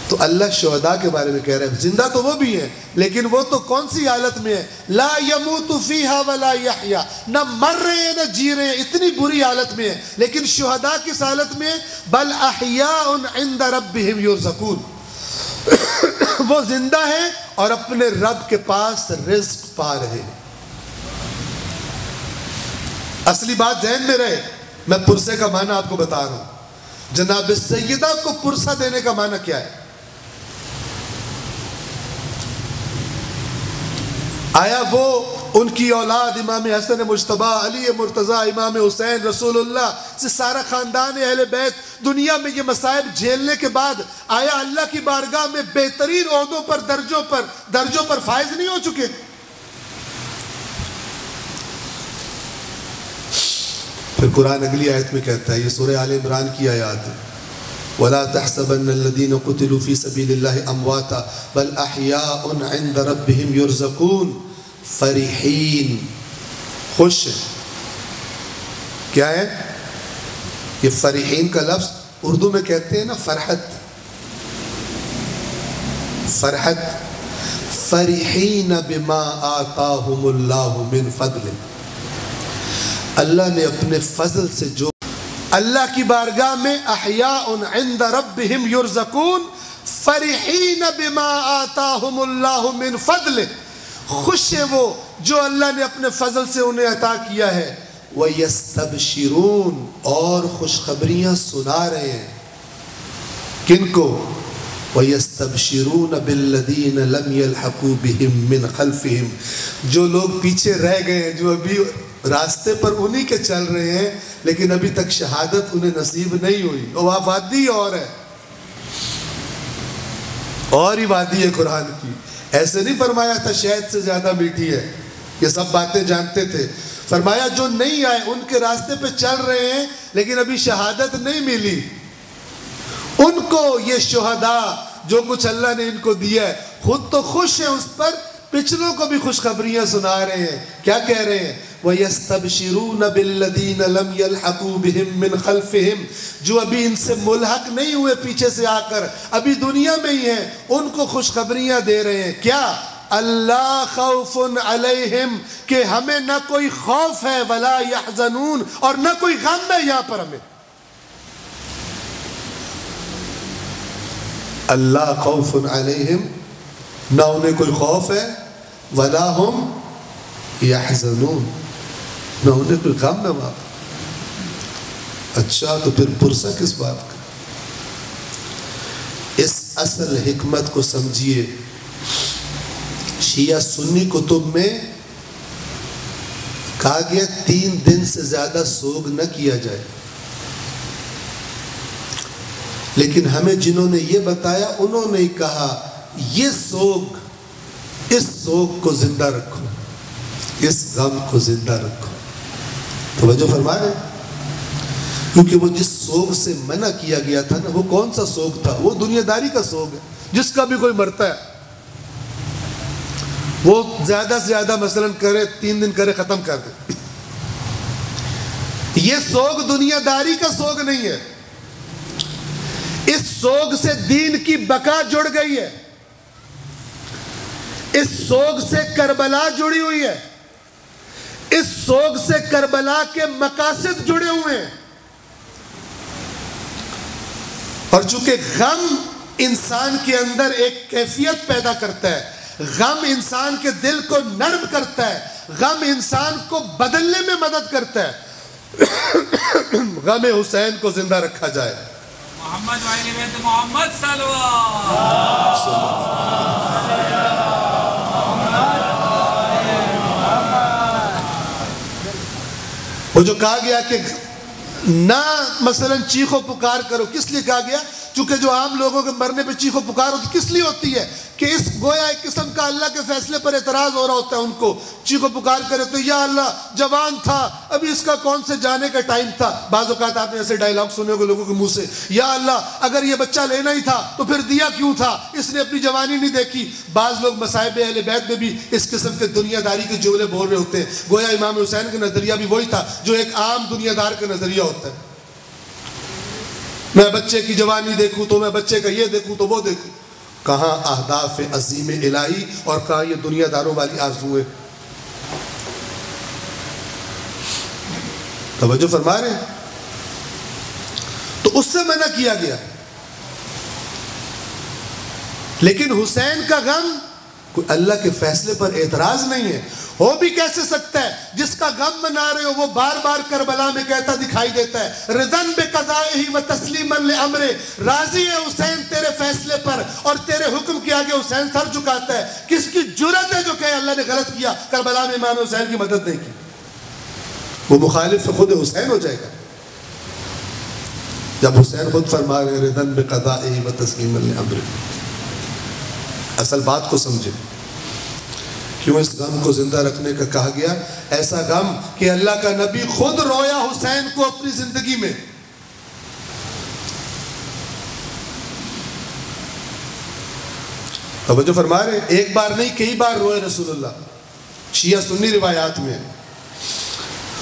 تو اللہ شہداء کے بارے میں کہہ رہے ہیں زندہ تو وہ بھی ہیں، لیکن وہ تو کون سی حالت میں ہے؟ لا یموت فیہا ولا یحیا، نہ مر رہے ہیں نہ جی رہے ہیں، اتنی بری حالت میں ہے۔ لیکن شہداء کس حالت میں؟ بل احیاء عند ربہم یرزقون، وہ زندہ ہیں اور اپنے رب کے پاس رزق پا رہے ہیں۔ اصلی بات ذہن میں رہے، میں پرسے کا معنی آپ کو بتا رہا ہوں۔ جناب سیدہ کو پرسہ دینے کا معنی کیا ہے؟ آیا وہ ان کی اولاد امام حسن مجتبی، علی مرتضیٰ، امام حسین، رسول اللہ سے سارا خاندان اہل بیت دنیا میں یہ مصائب جھیلنے کے بعد آیا اللہ کی بارگاہ میں بہترین عہدوں پر درجوں پر فائز نہیں ہو چکے؟ پھر قرآن اگلی آیت میں کہتا ہے، یہ سورہ آل عمران کی آیات ہے، وَلَا تَحْسَبَنَّ الَّذِينَ قُتِلُوا فِي سَبِيلِ اللَّهِ أَمْوَاتًا بَلْ أَحْيَاءٌ عِندَ رَبِّهِمْ يُرْزَقُونَ فرحین، خوش ہے۔ کیا ہے یہ فرحین کا لفظ؟ اردو میں کہتے ہیں نا فرحت، فرحین بما آتاہم اللہ من فضل، اللہ نے اپنے فضل سے جو اللہ کی بارگاہ میں احیاء عند ربہم یرزقون فرحین بما آتاہم اللہ من فضل، خوش ہیں وہ جو اللہ نے اپنے فضل سے انہیں عطا کیا ہے، وَيَسْتَبْشِرُونَ اور خوشخبریاں سنا رہے ہیں، کن کو؟ وَيَسْتَبْشِرُونَ بِالَّذِينَ لَمْ يَلْحَقُوا بِهِمْ مِنْ خَلْفِهِمْ، جو لوگ پیچھے رہ گئے ہیں، جو ابھی راستے پر انہی کے چل رہے ہیں لیکن ابھی تک شہادت انہیں نصیب نہیں ہوئی، وہ وادی اور ہے، اور ہی وادی ہے قرآن کی۔ ایسے نہیں فرمایا تھا شہد سے زیادہ میٹھی ہے، یہ سب باتیں جانتے تھے، فرمایا جو نہیں آئے ان کے راستے پہ چل رہے ہیں لیکن ابھی شہادت نہیں ملی، ان کو یہ شہداء جو کچھ اللہ نے ان کو دیا ہے خود تو خوش ہیں اس پر، پچھلوں کو بھی خوشخبریاں سنا رہے ہیں۔ کیا کہہ رہے ہیں؟ وَيَسْتَبْشِرُونَ بِالَّذِينَ لَمْ يَلْحَقُوا بِهِمْ مِنْ خَلْفِهِمْ، جو ابھی ان سے ملحق نہیں ہوئے پیچھے سے آ کر، ابھی دنیا میں ہی ہیں، ان کو خوشخبریاں دے رہے ہیں۔ کیا؟ اللہ خوف علیہم، کہ ہمیں نہ کوئی خوف ہے، ولا یحزنون اور نہ کوئی غم ہے یہاں پر ہمیں۔ اللہ خوف علیہم، نہ انہیں کوئی خوف ہے، ولا ہم یحزنون، نہ انہیں کوئی غم ہے وہاں پر۔ اچھا تو پھر پرسہ کس بات کا؟ اس اصل حکمت کو سمجھیے، شیعہ سنی کتب میں کہا گیا 3 دن سے زیادہ سوگ نہ کیا جائے، لیکن ہمیں جنہوں نے یہ بتایا انہوں نے کہا یہ سوگ، اس سوگ کو زندہ رکھو، اس غم کو زندہ رکھو۔ توجہ فرما رہے ہیں؟ کیونکہ وہ جس سوگ سے منع کیا گیا تھا نا، وہ کون سا سوگ تھا؟ وہ دنیا داری کا سوگ ہے، جس کا بھی کوئی مرتا ہے وہ زیادہ سے زیادہ مثلا کرے 3 دن کرے ختم کر دے۔ یہ سوگ دنیا داری کا سوگ نہیں ہے، اس سوگ سے دین کی بقا جڑ گئی ہے، اس سوگ سے کربلا جڑی ہوئی ہے، اس سوگ سے کربلا کے مقاصد جڑے ہوئے ہیں۔ اور چونکہ غم انسان کے اندر ایک کیفیت پیدا کرتا ہے، غم انسان کے دل کو نرم کرتا ہے، غم انسان کو بدلنے میں مدد کرتا ہے، غم حسین کو زندہ رکھا جائے۔ محمد وآل بیت محمد صلی اللہ علیہ وسلم۔ وہ جو کہا گیا کہ نہ مثلا چیخو پکار کرو، کس لیے کہا گیا؟ چونکہ جو عام لوگوں کے مرنے پہ چیخو پکار ہوتی کس لیے ہوتی ہے؟ کہ اس گویا ایک قسم کا اللہ کے فیصلے پر اعتراض ہو رہا ہوتا ہے، ان کو چیخو پکار کرے تو یا اللہ جوان تھا، ابھی اس کا کون سے جانے کا ٹائم تھا۔ بعض اوقات آپ نے ایسے ڈائیلاگ سنے ہوگے لوگوں کے منہ سے، یا اللہ اگر یہ بچہ لینا ہی تھا تو پھر دیا کیوں تھا، اس نے اپنی جوانی نہیں دیکھی۔ بعض لوگ مصائب اہل بیت میں بھی اس قسم کے دنیا داری کے جملے بول رہے ہوتے ہیں، گویا امام حسین کا نظریہ بھی وہی تھا جو ایک عام دنیا دار کا نظریہ ہوتا ہے، میں بچے کی جوانی دیکھوں تو میں بچے کا یہ دیکھوں تو وہ دیکھوں۔ کہاں اہداف عظیم الہی اور کہاں یہ دنیا داروں والی آرزویں؟ توجہ فرما رہے ہیں؟ تو اس سے منع کیا گیا، لیکن حسین کا غم کوئی اللہ کے فیصلے پر اعتراض نہیں ہے۔ ہو بھی کیسے سکتا ہے؟ جس کا غم منا رہے ہو وہ بار بار کربلا میں کہتا دکھائی دیتا ہے، رضن بقضائہ و تسلیما لامرہ، راضی ہے حسین تیرے فیصلے پر اور تیرے حکم کے آگے حسین سر جھکاتا ہے۔ کس کی جرأت ہے جو کہے اللہ نے غلط کیا، کربلا میں امام حسین کی مدد نہیں کی؟ وہ مخالف خود حسین ہو جائے گا جب حسین خود فرما رہے رضن بقضائہ و تسلیما لامرہ۔ اصل بات کو سمجھے، کیوں اس غم کو زندہ رکھنے کا کہا گیا؟ ایسا غم کہ اللہ کا نبی خود رویا حسین کو اپنی زندگی میں۔ توجہ فرما رہے، ایک بار نہیں کئی بار روئے رسول اللہ، شیعہ سنی روایات میں۔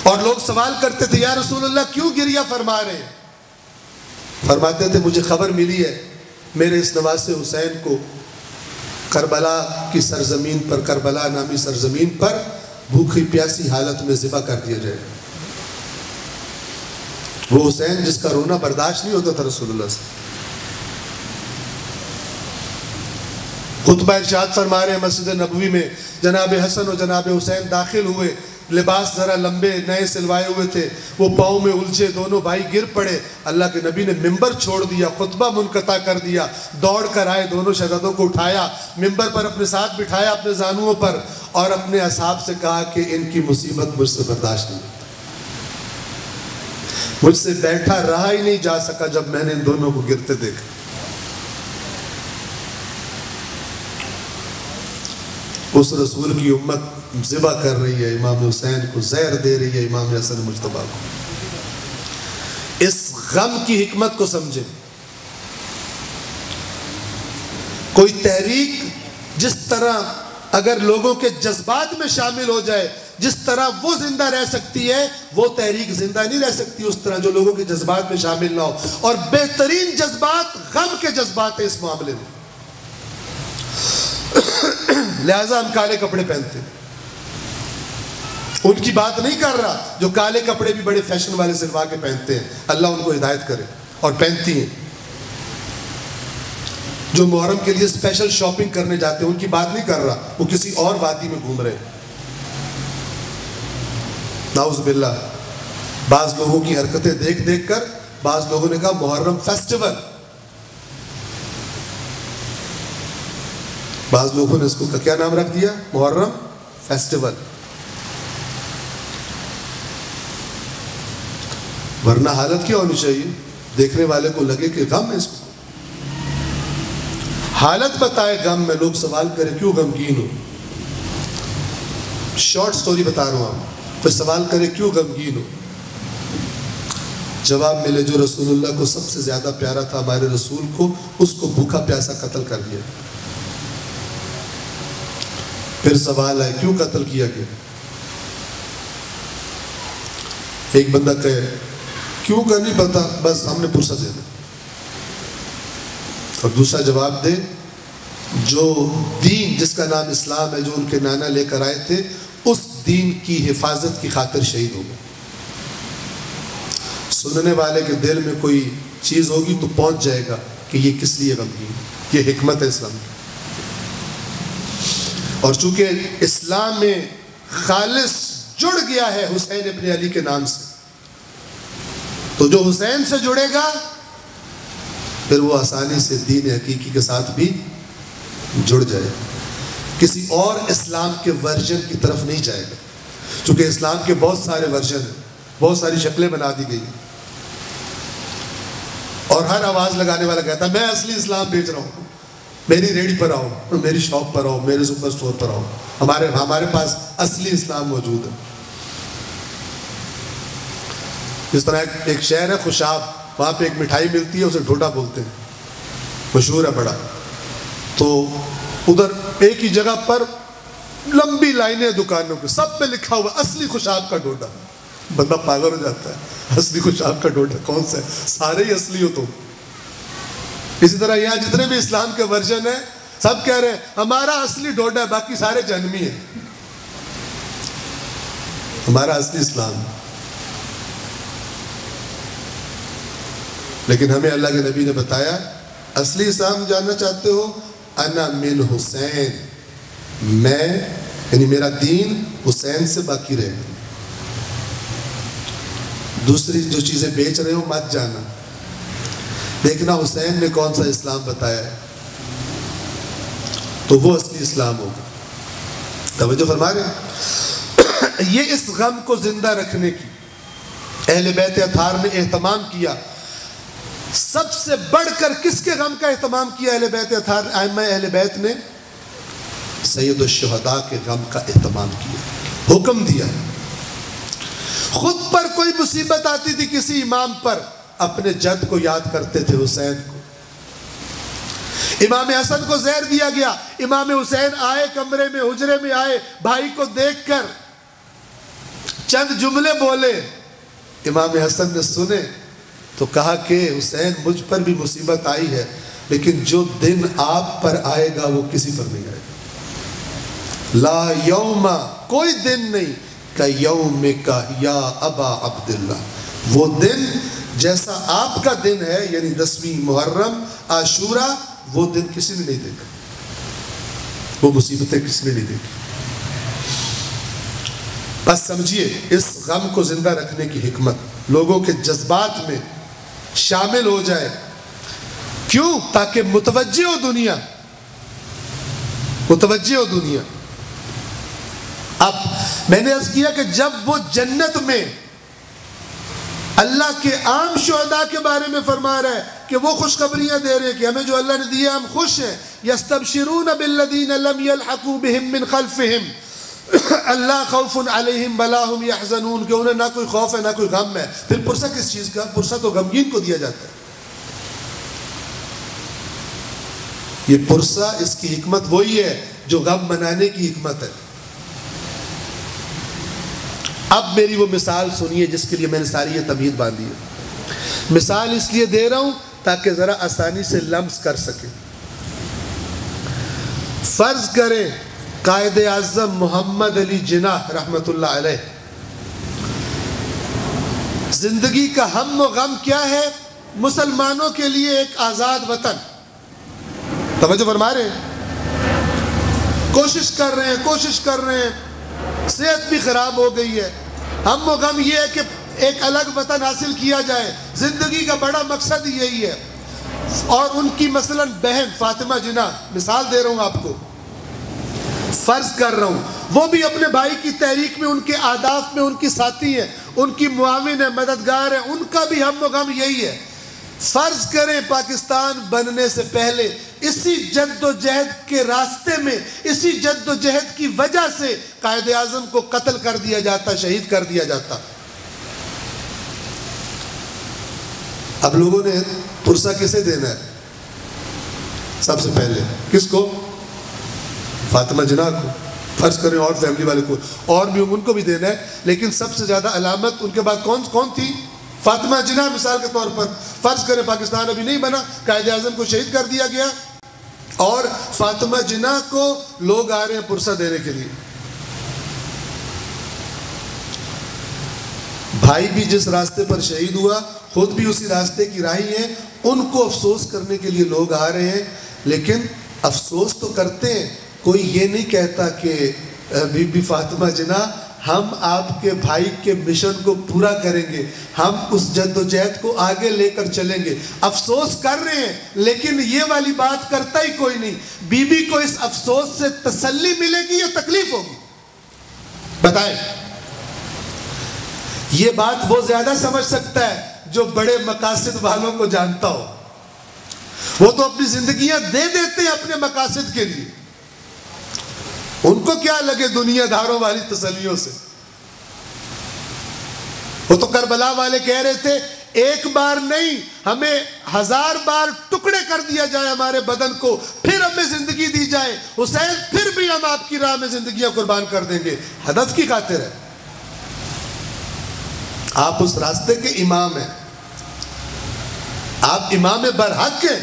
اور لوگ سوال کرتے تھے یا رسول اللہ کیوں گریہ فرما رہے ہیں؟ فرماتے تھے مجھے خبر ملی ہے میرے اس نواسے حسین کو کربلا کی سرزمین پر، کربلا نامی سرزمین پر بھوکی پیاسی حالت میں ذبح کر دیا جائے گا۔ وہ حسین جس کا رونا برداشت نہیں ہوتا تھا رسول اللہ سے۔ خطبہ ارشاد فرما رہے ہیں مسجد نبوی میں، جناب حسن و جناب حسین داخل ہوئے، لباس ذرا لمبے نئے سلوائے ہوئے تھے، وہ پاؤں میں الجھے، دونوں بھائی گر پڑے۔ اللہ کے نبی نے ممبر چھوڑ دیا، خطبہ منقطع کر دیا، دوڑ کر آئے، دونوں شہزادوں کو اٹھایا، ممبر پر اپنے ساتھ بٹھایا اپنے زانوؤں پر، اور اپنے اصحاب سے کہا کہ ان کی مصیبت مجھ سے برداشت نہیں ہوتی، مجھ سے بیٹھا رہا ہی نہیں جا سکا جب میں نے ان دونوں کو گرتے دیکھا۔ اس رسول کی امت ذبح کر رہی ہے امام حسین کو، زہر دے رہی ہے امام حسن مجتبیٰ کو۔ اس غم کی حکمت کو سمجھیں۔ کوئی تحریک جس طرح اگر لوگوں کے جذبات میں شامل ہو جائے، جس طرح وہ زندہ رہ سکتی ہے، وہ تحریک زندہ نہیں رہ سکتی اس طرح جو لوگوں کے جذبات میں شامل نہ ہو۔ اور بہترین جذبات غم کے جذبات ہیں اس معاملے میں، لہٰذا ہم کالے کپڑے پہنتے ہیں۔ ان کی بات نہیں کر رہا جو کالے کپڑے بھی بڑے فیشن والے سلوا کے پہنتے ہیں، اللہ ان کو ہدایت کرے، اور پہنتی ہیں۔ جو محرم کے لیے اسپیشل شاپنگ کرنے جاتے ہیں ان کی بات نہیں کر رہا، وہ کسی اور وادی میں گھوم رہے ہیں۔ نعوذ باللہ، بعض لوگوں کی حرکتیں دیکھ دیکھ کر بعض لوگوں نے کہا محرم فیسٹیول، بعض لوگوں نے اس کو کیا نام رکھ دیا؟ محرم فیسٹیول۔ ورنہ حالت کیا ہونی چاہیے؟ دیکھنے والے کو لگے کہ غم ہے اس کو، حالت بتائے غم میں، لوگ سوال کرے کیوں غمگین ہو؟ شارٹ سٹوری بتا رہا ہوں آپ، پھر سوال کرے کیوں غمگین ہو؟ جواب ملے جو رسول اللہ کو سب سے زیادہ پیارا تھا، ہمارے رسول کو، اس کو بھوکا پیاسا قتل کر دیا۔ پھر سوال ہے کیوں قتل کیا گیا؟ ایک بندہ کہے کیوں کا نہیں پتا، بس ہم نے فرصت دینا، اور دوسرا جواب دے جو دین جس کا نام اسلام ہے، جو ان کے نانا لے کر آئے تھے، اس دین کی حفاظت کی خاطر شہید ہو گئے۔ سننے والے کے دل میں کوئی چیز ہوگی تو پہنچ جائے گا کہ یہ کس لیے غمگین، یہ حکمت ہے اسلام کی۔ اور چونکہ اسلام میں خالص جڑ گیا ہے حسین ابن علی کے نام سے، تو جو حسین سے جڑے گا پھر وہ آسانی سے دین حقیقی کے ساتھ بھی جڑ جائے گا، کسی اور اسلام کے ورژن کی طرف نہیں جائے گا، چونکہ اسلام کے بہت سارے ورژن ہیں، بہت ساری شکلیں بنا دی گئی ہیں، اور ہر آواز لگانے والا کہتا ہے میں اصلی اسلام بیچ رہا ہوں، میری ریڑھی پر آؤ، میری شاپ پر آؤ، میرے سپر سٹور پر آؤ، ہمارے پاس اصلی اسلام موجود ہے۔ اس طرح ایک شہر ہے خوشاب، وہاں پہ ایک مٹھائی ملتی ہے، اسے ڈھوڈا بولتے ہیں، مشہور ہے بڑا، تو ادھر ایک ہی جگہ پر لمبی لائنیں دکانوں کے، سب پہ لکھا ہوا اصلی خوشاب کا ڈھوڈا۔ بندہ پاگل ہو جاتا ہے، اصلی خوشاب کا ڈھوڈا کون سا ہے؟ سارے ہی اصلی ہو تم۔ اسی طرح یہاں جتنے بھی اسلام کے ورژن ہیں سب کہہ رہے ہیں ہمارا اصلی ڈھوڈا ہے، باقی سارے جہنمی ہیں، ہمارا اصلی اسلام ہے۔ لیکن ہمیں اللہ کے نبی نے بتایا اصلی اسلام جاننا چاہتے ہو؟ انا من حسین، میں یعنی میرا دین حسین سے باقی رہے گا، دوسری جو چیزیں بیچ رہے ہو مت جانا، دیکھنا حسین نے کون سا اسلام بتایا ہے، تو وہ اصلی اسلام ہوگا۔ توجہ فرما رہے ہیں؟ یہ اس غم کو زندہ رکھنے کی اہل بیت اطہار نے اہتمام کیا۔ سب سے بڑھ کر کس کے غم کا اہتمام کیا اہل بیت اطہار، ائمہ اہل بیت نے؟ سید الشہداء کے غم کا اہتمام کیا، حکم دیا۔ خود پر کوئی مصیبت آتی تھی کسی امام پر، اپنے جد کو یاد کرتے تھے، حسین کو۔ امام حسن کو زہر دیا گیا، امام حسین آئے کمرے میں، حجرے میں آئے، بھائی کو دیکھ کر چند جملے بولے، امام حسن نے سنے تو کہا کہ حسین مجھ پر بھی مصیبت آئی ہے، لیکن جو دن آپ پر آئے گا وہ کسی پر نہیں آئے گا. لا یوم، کوئی دن نہیں کا یوم کا یا ابا عبداللہ، وہ دن جیسا آپ کا دن ہے، یعنی 10ویں محرم عاشورہ، وہ دن کسی نے نہیں دیکھا، وہ مصیبتیں کسی نے نہیں دیکھی. بس سمجھیے اس غم کو زندہ رکھنے کی حکمت لوگوں کے جذبات میں شامل ہو جائے. کیوں؟ تاکہ متوجہ ہو دنیا، متوجہ ہو دنیا. اب میں نے عرض کیا کہ جب وہ جنت میں اللہ کے عام شہداء کے بارے میں فرما رہا ہے کہ وہ خوشخبریاں دے رہے ہیں کہ ہمیں جو اللہ نے دیا ہم خوش ہیں. یستبشرون بالذین لم یلحقوا بهم من خلفهم اللہ خوف علیہم ولا هم یحزنون، کہ انہیں نہ کوئی خوف ہے نہ کوئی غم ہے. پھر پرسہ کس چیز کا؟ پرسہ تو غمگین کو دیا جاتا ہے. یہ پرسہ، اس کی حکمت وہی ہے جو غم منانے کی حکمت ہے. اب میری وہ مثال سنیے جس کے لیے میں نے ساری یہ تمہید باندھی ہے. مثال اس لیے دے رہا ہوں تاکہ ذرا آسانی سے لمس کر سکیں. فرض کریں قائد اعظم محمد علی جناح رحمت اللہ علیہ، زندگی کا ہم و غم کیا ہے؟ مسلمانوں کے لیے ایک آزاد وطن. توجہ فرما رہے ہیں، کوشش کر رہے ہیں، صحت بھی خراب ہو گئی ہے. ہم و غم یہ ہے کہ ایک الگ وطن حاصل کیا جائے. زندگی کا بڑا مقصد یہی ہے. اور ان کی مثلا بہن فاطمہ جناح، مثال دے رہا ہوں آپ کو، فرض کر رہا ہوں وہ بھی اپنے بھائی کی تحریک میں، ان کے اہداف میں ان کی ساتھی ہیں، ان کی معاون ہے، مددگار ہے. ان کا بھی ہم و غم یہی ہے. فرض کریں پاکستان بننے سے پہلے اسی جد و جہد کے راستے میں، اسی جد و جہد کی وجہ سے قائد اعظم کو قتل کر دیا جاتا، شہید کر دیا جاتا. اب لوگوں نے پرسہ کسے دینا ہے؟ سب سے پہلے کس کو؟ فاطمہ جناح کو. فرض کریں اور فیملی والے کو، اور بھی ان کو بھی دینا ہے، لیکن سب سے زیادہ علامت ان کے بعد کون تھی؟ فاطمہ جناح. مثال کے طور پر فرض کریں پاکستان ابھی نہیں بنا، قائد اعظم کو شہید کر دیا گیا، اور فاطمہ جناح کو لوگ آ رہے ہیں پرسہ دینے کے لیے. بھائی بھی جس راستے پر شہید ہوا، خود بھی اسی راستے کی راہی ہیں، ان کو افسوس کرنے کے لیے لوگ آ رہے ہیں. لیکن افسوس تو کرتے ہیں، کوئی یہ نہیں کہتا کہ بی بی فاطمہ جناح ہم آپ کے بھائی کے مشن کو پورا کریں گے، ہم اس جد و جہد کو آگے لے کر چلیں گے. افسوس کر رہے ہیں لیکن یہ والی بات کرتا ہی کوئی نہیں. بی بی کو اس افسوس سے تسلی ملے گی یا تکلیف ہوگی؟ بتائیں. یہ بات وہ زیادہ سمجھ سکتا ہے جو بڑے مقاصد والوں کو جانتا ہو. وہ تو اپنی زندگیاں دے دیتے ہیں اپنے مقاصد کے لیے. ان کو کیا لگے دنیا داروں والی تسلیوں سے. وہ تو کربلا والے کہہ رہے تھے ایک بار نہیں، ہمیں 1000 بار ٹکڑے کر دیا جائے ہمارے بدن کو، پھر ہمیں زندگی دی جائے. حسین پھر بھی ہم آپ کی راہ میں زندگیاں قربان کر دیں گے. ہدف کی خاطر ہے. آپ اس راستے کے امام ہیں، آپ امام برحق ہیں.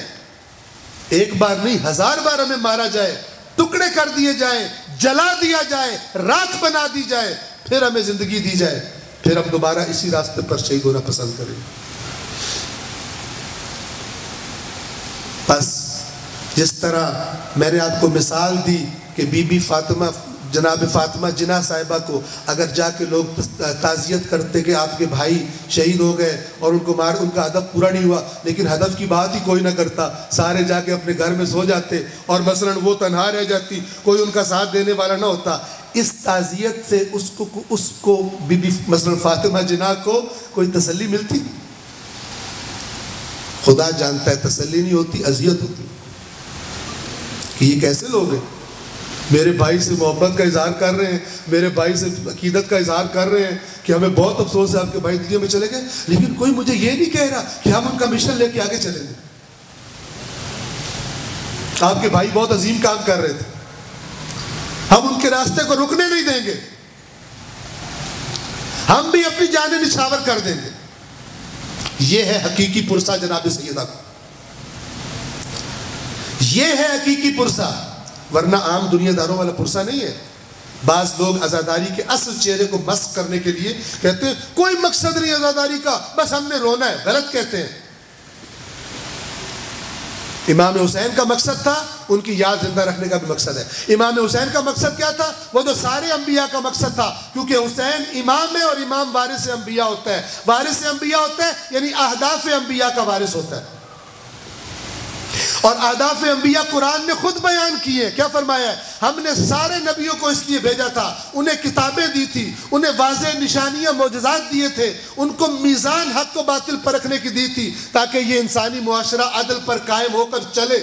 ایک بار نہیں 1000 بار ہمیں مارا جائے، ٹکڑے کر دیے جائیں، جلا دیا جائے، راکھ بنا دی جائے، پھر ہمیں زندگی دی جائے، پھر ہم دوبارہ اسی راستے پر شہید ہونا پسند کریں. بس جس طرح میں نے آپ کو مثال دی کہ بی بی فاطمہ، جناب فاطمہ جناح صاحبہ کو اگر جا کے لوگ تعزیت کرتے کہ آپ کے بھائی شہید ہو گئے اور ان کو مار، ان کا ہدف پورا نہیں ہوا، لیکن ہدف کی بات ہی کوئی نہ کرتا، سارے جا کے اپنے گھر میں سو جاتے اور مثلا وہ تنہا رہ جاتی، کوئی ان کا ساتھ دینے والا نہ ہوتا. اس تعزیت سے اس کو بی بی مثلا فاطمہ جناح کو کوئی تسلی ملتی؟ خدا جانتا ہے تسلی نہیں ہوتی، اذیت ہوتی کہ یہ کیسے لوگ ہیں، میرے بھائی سے محبت کا اظہار کر رہے ہیں، میرے بھائی سے عقیدت کا اظہار کر رہے ہیں کہ ہمیں بہت افسوس ہے آپ کے بھائی دنیا میں چلے گئے، لیکن کوئی مجھے یہ نہیں کہہ رہا کہ ہم ان کا مشن لے کے آگے چلیں گے. آپ کے بھائی بہت عظیم کام کر رہے تھے، ہم ان کے راستے کو رکنے نہیں دیں گے، ہم بھی اپنی جانیں نچھاور کر دیں گے. یہ ہے حقیقی پرسہ جناب سیدہ کو. یہ ہے حقیقی پرسہ، ورنہ عام دنیا داروں والا پرسہ نہیں ہے۔ بعض لوگ عزاداری کے اصل چہرے کو مسخ کرنے کے لیے کہتے ہیں کوئی مقصد نہیں عزاداری کا، بس ہم نے رونا ہے۔ غلط کہتے ہیں۔ امام حسین کا مقصد تھا ان کی یاد زندہ رکھنے کا بھی مقصد ہے۔ امام حسین کا مقصد کیا تھا؟ وہ تو سارے انبیاء کا مقصد تھا، کیونکہ حسین امام ہے اور امام وارث انبیاء ہوتا ہے۔ وارث انبیاء ہوتا ہے یعنی اہداف انبیاء کا وارث ہوتا ہے، اور اہداف انبیاء قرآن نے خود بیان کیے۔ کیا فرمایا ہے؟ ہم نے سارے نبیوں کو اس لیے بھیجا تھا، انہیں کتابیں دی تھی، انہیں واضح نشانیاں معجزات دیے تھے، ان کو میزان حق و باطل پرکھنے کی دی تھی تاکہ یہ انسانی معاشرہ عدل پر قائم ہو کر چلے۔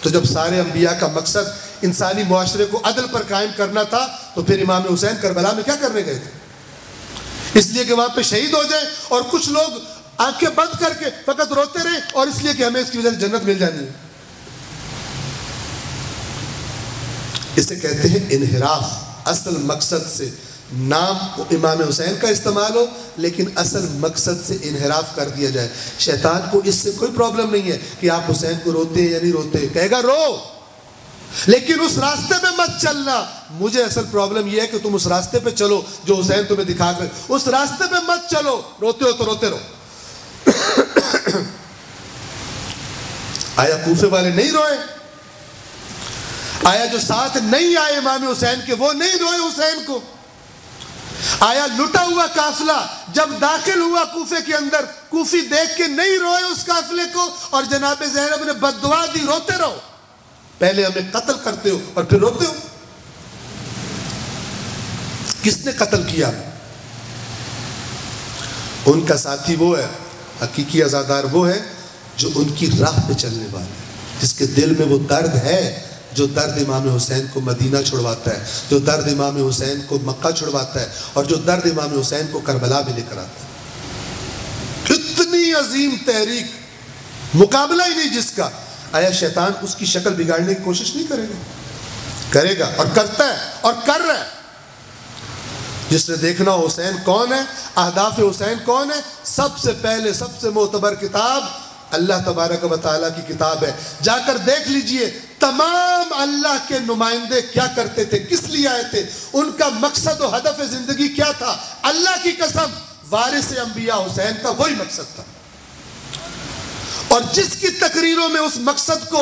تو جب سارے انبیاء کا مقصد انسانی معاشرے کو عدل پر قائم کرنا تھا تو پھر امام حسین کربلا میں کیا کرنے گئے تھے؟ اس لیے کہ وہاں پہ شہید ہو جائیں، اور کچھ لوگ آنکھیں بند کر کے فقط روتے رہے اور اس لیے کہ ہمیں اس کی وجہ سے جنت مل جانی ہے۔ اسے کہتے ہیں انحراف۔ اصل مقصد سے نام امام حسین کا استعمال ہو لیکن اصل مقصد سے انحراف کر دیا جائے۔ شیطان کو اس سے کوئی پرابلم نہیں ہے کہ آپ حسین کو روتے ہیں یا نہیں روتے، کہے گا رو، لیکن اس راستے پہ مت چلنا۔ مجھے اصل پرابلم یہ ہے کہ تم اس راستے پہ چلو جو حسین تمہیں دکھا کر، اس راستے پہ مت چلو، روتے ہو تو روتے رہو۔ آیا کوفے والے نہیں روئے؟ آیا جو ساتھ نہیں آئے امام حسین کے وہ نہیں روئے حسین کو؟ آیا لٹا ہوا قافلہ جب داخل ہوا کوفے کے اندر، کوفی دیکھ کے نہیں روئے اس قافلے کو؟ اور جناب زینب نے بد دعا دی، روتے رہو، پہلے ہمیں قتل کرتے ہو اور پھر روتے ہو۔ کس نے قتل کیا؟ ان کا ساتھی وہ ہے، حقیقی عزادار وہ ہے جو ان کی راہ پہ چلنے والے ہیں، جس کے دل میں وہ درد ہے جو درد امام حسین کو مدینہ چھڑواتا ہے، جو درد امام حسین کو مکہ چھڑواتا ہے، اور جو درد امام حسین کو کربلا میں لے کر آتا ہے۔ اتنی عظیم تحریک، مقابلہ ہی نہیں جس کا۔ آیا شیطان اس کی شکل بگاڑنے کی کوشش نہیں کرے گا؟ کرے گا، اور کرتا ہے اور کر رہا ہے۔ جس نے دیکھنا حسین کون ہے، اہداف حسین کون ہے، سب سے پہلے سب سے معتبر کتاب اللہ تبارک و تعالیٰ کی کتاب ہے۔ جا کر دیکھ لیجئے تمام اللہ کے نمائندے کیا کرتے تھے، کس لیے آئے تھے، ان کا مقصد و ہدف زندگی کیا تھا۔ اللہ کی قسم وارث انبیاء حسین کا وہی مقصد تھا، اور جس کی تقریروں میں اس مقصد کو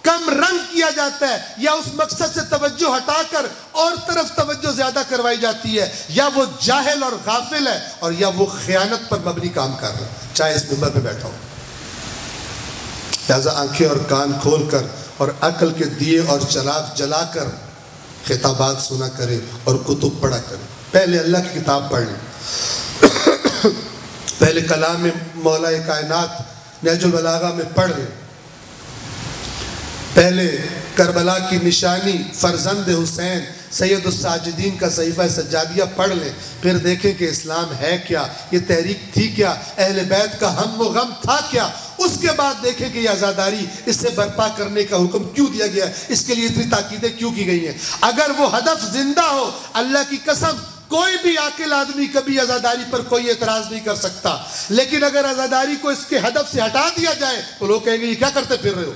کم رنگ کیا جاتا ہے یا اس مقصد سے توجہ ہٹا کر اور طرف توجہ زیادہ کروائی جاتی ہے، یا وہ جاہل اور غافل ہے اور یا وہ خیانت پر مبنی کام کر رہا ہے، چاہے اس منبر پہ بیٹھا ہو۔ لہذا آنکھیں اور کان کھول کر اور عقل کے دیے اور چراغ جلا کر خطابات سنا کرے اور کتب پڑھا کرے۔ پہلے اللہ کی کتاب پڑھ لیں، پہلے کلام مولا کائنات نہج البلاغہ میں پڑھ لیں، پہلے کربلا کی نشانی فرزند حسین سید الساجدین کا صحیفہ سجادیہ پڑھ لیں، پھر دیکھیں کہ اسلام ہے کیا، یہ تحریک تھی کیا، اہل بیت کا ہم و غم تھا کیا۔ اس کے بعد دیکھیں کہ یہ عزاداری اس سے برپا کرنے کا حکم کیوں دیا گیا ہے، اس کے لیے اتنی تاکیدیں کیوں کی گئی ہیں۔ اگر وہ ہدف زندہ ہو، اللہ کی قسم کوئی بھی عاقل آدمی کبھی عزاداری پر کوئی اعتراض نہیں کر سکتا، لیکن اگر عزاداری کو اس کے ہدف سے ہٹا دیا جائے تو لوگ کہیں گے یہ کیا کرتے پھر رہے ہو؟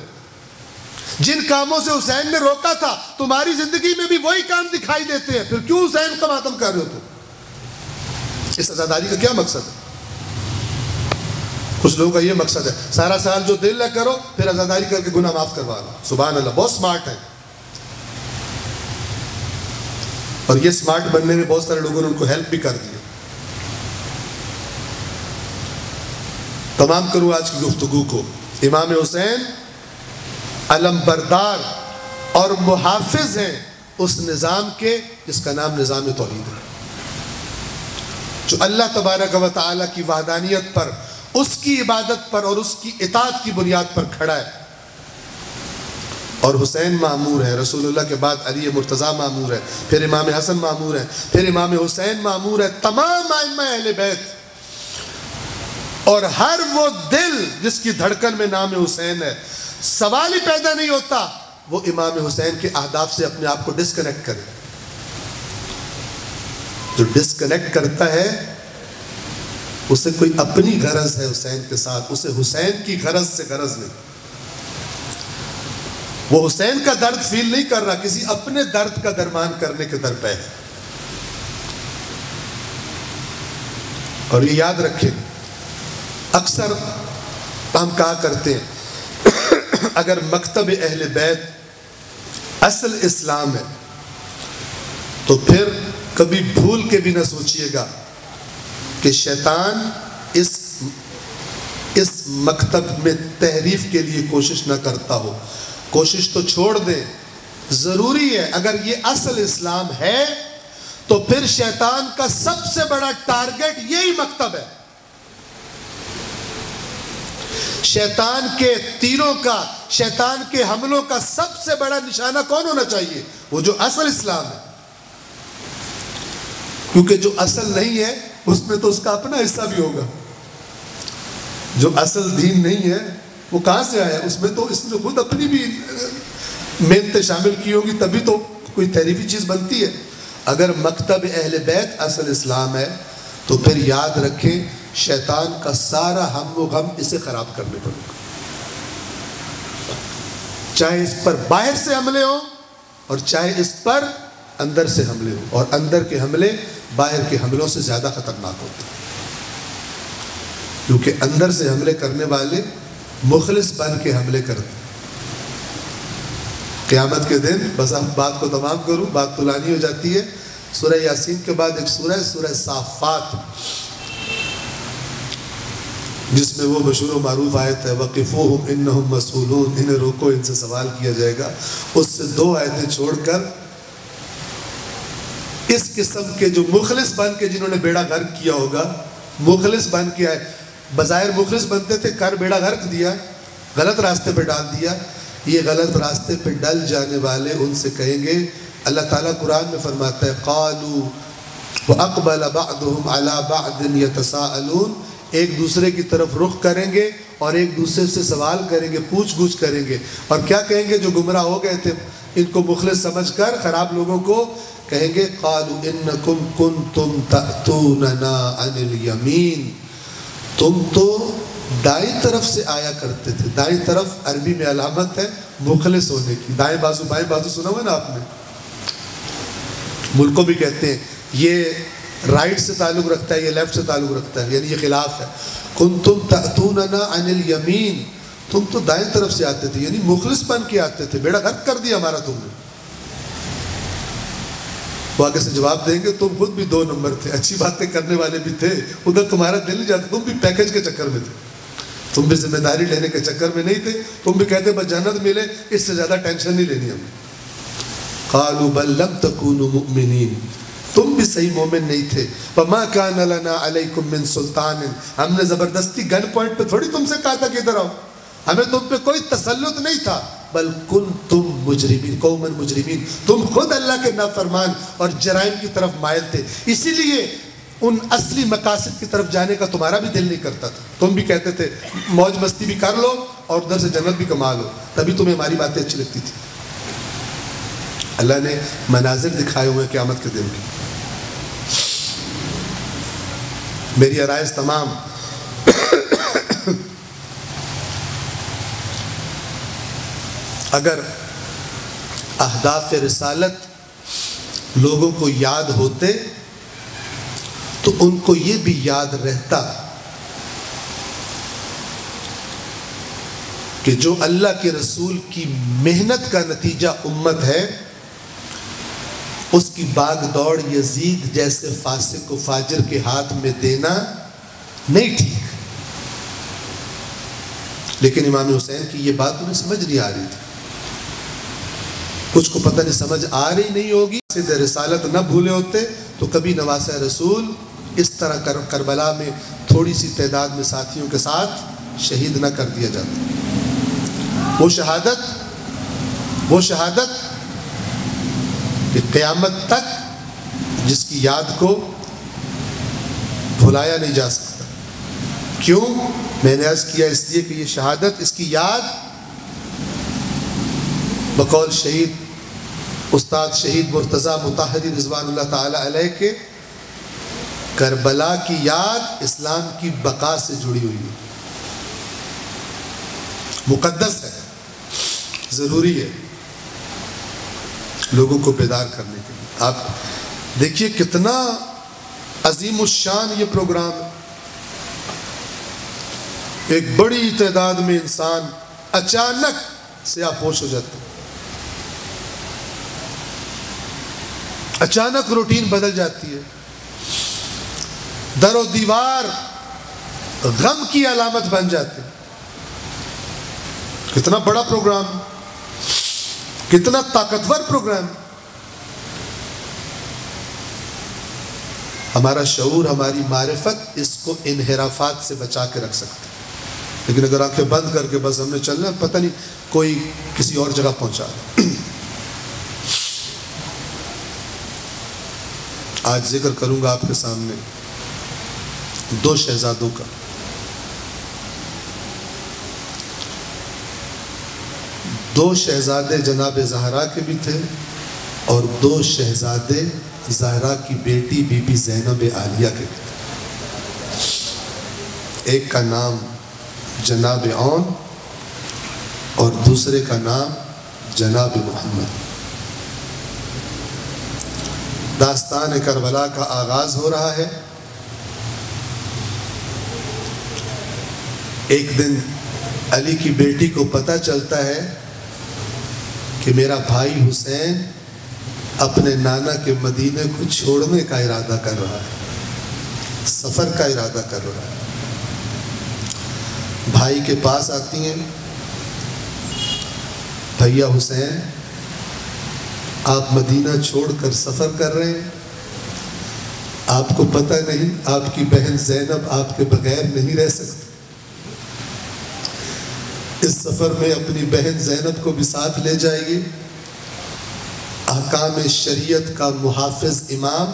جن کاموں سے حسین نے روکا تھا تمہاری زندگی میں بھی وہی کام دکھائی دیتے ہیں، پھر کیوں حسین کا ماتم کر رہے ہو تم؟ اس عزاداری کا کیا مقصد ہے؟ کچھ لوگوں کا یہ مقصد ہے سارا سال جو دل نہ کرو پھر عزاداری کر کے گناہ معاف کروا لو۔ سبحان اللہ، بہت سمارٹ ہے، اور یہ سمارٹ بننے میں بہت سارے لوگوں نے ان کو ہیلپ بھی کر دیا۔ تمام کروں آج کی گفتگو کو، امام حسین علم بردار اور محافظ ہیں اس نظام کے جس کا نام نظام توحید ہے، جو اللہ تبارک و تعالیٰ کی وحدانیت پر، اس کی عبادت پر اور اس کی اطاعت کی بنیاد پر کھڑا ہے۔ اور حسین معمور ہے، رسول اللہ کے بعد علی مرتضیٰ معمور ہے، پھر امام حسن معمور ہے، پھر امام حسین معمور ہے، تمام ائمہ اہل بیت، اور ہر وہ دل جس کی دھڑکن میں نام حسین ہے، سوال ہی پیدا نہیں ہوتا وہ امام حسین کے اہداف سے اپنے آپ کو ڈسکنیکٹ کرے۔ جو ڈسکنیکٹ کرتا ہے اسے کوئی اپنی غرض ہے حسین کے ساتھ، اسے حسین کی غرض سے غرض نہیں۔ وہ حسین کا درد فیل نہیں کر رہا، کسی اپنے درد کا درمان کرنے کے در پہ ہے۔ اور یہ یاد رکھیں، اکثر ہم کہا کرتے ہیں اگر مکتب اہل بیت اصل اسلام ہے تو پھر کبھی بھول کے بھی نہ سوچئے گا کہ شیطان اس مکتب میں تحریف کے لیے کوشش نہ کرتا ہو۔ کوشش تو چھوڑ دیں، ضروری ہے اگر یہ اصل اسلام ہے تو پھر شیطان کا سب سے بڑا ٹارگٹ یہی مکتب ہے۔ شیطان کے تیروں کا، شیطان کے حملوں کا سب سے بڑا نشانہ کون ہونا چاہیے؟ وہ جو اصل اسلام ہے، کیونکہ جو اصل نہیں ہے اس میں تو اس کا اپنا حصہ بھی ہوگا۔ جو اصل دین نہیں ہے وہ کہاں سے آیا؟ اس میں تو اس نے خود اپنی بھی محنتیں شامل کی ہوگی، تبھی تو کوئی تحریفی چیز بنتی ہے۔ اگر مکتب اہل بیت اصل اسلام ہے تو پھر یاد رکھیں شیطان کا سارا ہم و غم اسے خراب کرنے پر ہوگا، چاہے اس پر باہر سے حملے ہوں اور چاہے اس پر اندر سے حملے ہوں، اور اندر کے حملے باہر کے حملوں سے زیادہ خطرناک ہوتے ہیں، کیونکہ اندر سے حملے کرنے والے مخلص بن کے حملے کرتے ہیں۔ قیامت کے دن، بس اب بات کو تمام کروں، بات طولانی ہو جاتی ہے، سورہ یاسین کے بعد ایک سورہ ہے سورہ صافات، جس میں وہ مشہور و معروف آیت ہے وَقِفُوهُمْ إِنَّهُمْ مَسْئُولُونَ، انہیں روکو، ان سے سوال کیا جائے گا۔ اس سے دو آیتیں چھوڑ کر اس قسم کے جو مخلص بن کے جنہوں نے بیڑا غرق کیا ہوگا، مخلص بن کے آئے، بظاہر مخلص بنتے تھے، کر بیڑا غرق دیا، غلط راستے پہ ڈال دیا، یہ غلط راستے پہ ڈل جانے والے ان سے کہیں گے، اللہ تعالیٰ قرآن میں فرماتا ہے قَالُوا وَأَقْبَلَ بَعْضُهُمْ عَلَى بَعْضٍ يَتَسَاءَلُونَ، ایک دوسرے کی طرف رخ کریں گے اور ایک دوسرے سے سوال کریں گے، پوچھ گچھ کریں گے، اور کیا کہیں گے؟ جو گمراہ ہو گئے تھے ان کو مخلص سمجھ کر خراب لوگوں کو کہیں گے قَالُوا إِنَّكُمْ كُنْتُمْ تَأْتُونَنَا عَنِ الْيَمِينَ، تم تو دائیں طرف سے آیا کرتے تھے۔ دائیں طرف عربی میں علامت ہے مخلص ہونے کی، دائیں بازو بائیں بازو سنا ہوا نا آپ نے، ملکوں بھی کہتے ہیں یہ رائٹ سے تعلق رکھتا ہے، یہ لیفٹ سے تعلق رکھتا ہے، یعنی یہ خلاف ہے۔ کنتم تأتوننا عن الیمین، تم تو دائیں طرف سے آتے تھے، یعنی مخلص بن کے آتے تھے، بیڑا غرق کر دیا ہمارا تم نے۔ وہ آگے سے جواب دیں گے تم خود بھی دو نمبر تھے، اچھی باتیں کرنے والے بھی تھے، ادھر تمہارا دل نہیں جاتا، تم بھی پیکج کے چکر میں تھے، تم بھی ذمہ داری لینے کے چکر میں نہیں تھے، تم بھی کہتے بس جنت ملے، اس سے زیادہ ٹینشن نہیں لینی ہم نے۔ قالوا بل لم تكونوا مؤمنین، تم بھی صحیح مومن نہیں تھے۔ وما كان لنا عليكم من سلطان، ہم نے زبردستی گن پوائنٹ پہ تھوڑی تم سے کہا تھا کہ ادھر آؤ، ہمیں تم پہ کوئی تسلط نہیں تھا، بل کنتم مجرمین، قوما مجرمین، تم خود اللہ کے نافرمان اور جرائم کی طرف مائل تھے، اسی لیے ان اصلی مقاصد کی طرف جانے کا تمہارا بھی دل نہیں کرتا تھا، تم بھی کہتے تھے موج مستی بھی کر لو اور ادھر سے جنت بھی کما لو، تبھی تمہیں ہماری باتیں اچھی لگتی تھی۔ اللہ نے مناظر دکھائے ہوئے قیامت کے دن کی۔ میری آرائز تمام، اگر اہداف رسالت لوگوں کو یاد ہوتے تو ان کو یہ بھی یاد رہتا کہ جو اللہ کے رسول کی محنت کا نتیجہ امت ہے، اس کی باغ دوڑ یزید جیسے فاسق و فاجر کے ہاتھ میں دینا نہیں ٹھیک۔ لیکن امام حسین کی یہ بات انہیں سمجھ نہیں آ رہی تھی، کچھ کو پتہ نہیں سمجھ آ رہی نہیں ہوگی، رسالت نہ بھولے ہوتے تو کبھی نواسہ رسول اس طرح کربلا میں تھوڑی سی تعداد میں ساتھیوں کے ساتھ شہید نہ کر دیا جاتا۔ وہ شہادت کہ قیامت تک جس کی یاد کو بھلایا نہیں جا سکتا۔ کیوں؟ میں نے عرض کیا اس لیے کہ یہ شہادت، اس کی یاد بقول شہید استاد شہید مرتضیٰ مطہری رضوان اللہ تعالی علیہ کے، کربلا کی یاد اسلام کی بقا سے جڑی ہوئی ہے، مقدس ہے، ضروری ہے لوگوں کو بیدار کرنے کے لیے۔ آپ دیکھیے کتنا عظیم الشان یہ پروگرام ہے۔ ایک بڑی تعداد میں انسان اچانک سیاہپوش ہو جاتے ہیں، اچانک روٹین بدل جاتی ہے، در و دیوار غم کی علامت بن جاتے ہیں۔ کتنا بڑا پروگرام، کتنا طاقتور پروگرام۔ ہمارا شعور، ہماری معرفت اس کو انحرافات سے بچا کے رکھ سکتے ہیں، لیکن اگر آنکھیں بند کر کے بس ہم نے چلنا، پتہ نہیں کوئی کسی اور جگہ پہنچا دے۔ آج ذکر کروں گا آپ کے سامنے دو شہزادوں کا۔ دو شہزادے جناب زہرا کے بھی تھے اور دو شہزادے زہرا کی بیٹی بی بی زینب عالیہ کے بھی تھے۔ ایک کا نام جناب عون اور دوسرے کا نام جناب محمد۔ داستان کربلا کا آغاز ہو رہا ہے۔ ایک دن علی کی بیٹی کو پتہ چلتا ہے کہ میرا بھائی حسین اپنے نانا کے مدینے کو چھوڑنے کا ارادہ کر رہا ہے، سفر کا ارادہ کر رہا ہے۔ بھائی کے پاس آتی ہیں، بھیا حسین آپ مدینہ چھوڑ کر سفر کر رہے ہیں، آپ کو پتہ نہیں آپ کی بہن زینب آپ کے بغیر نہیں رہ سکتی، اس سفر میں اپنی بہن زینب کو بھی ساتھ لے جائیے۔ احکام شریعت کا محافظ امام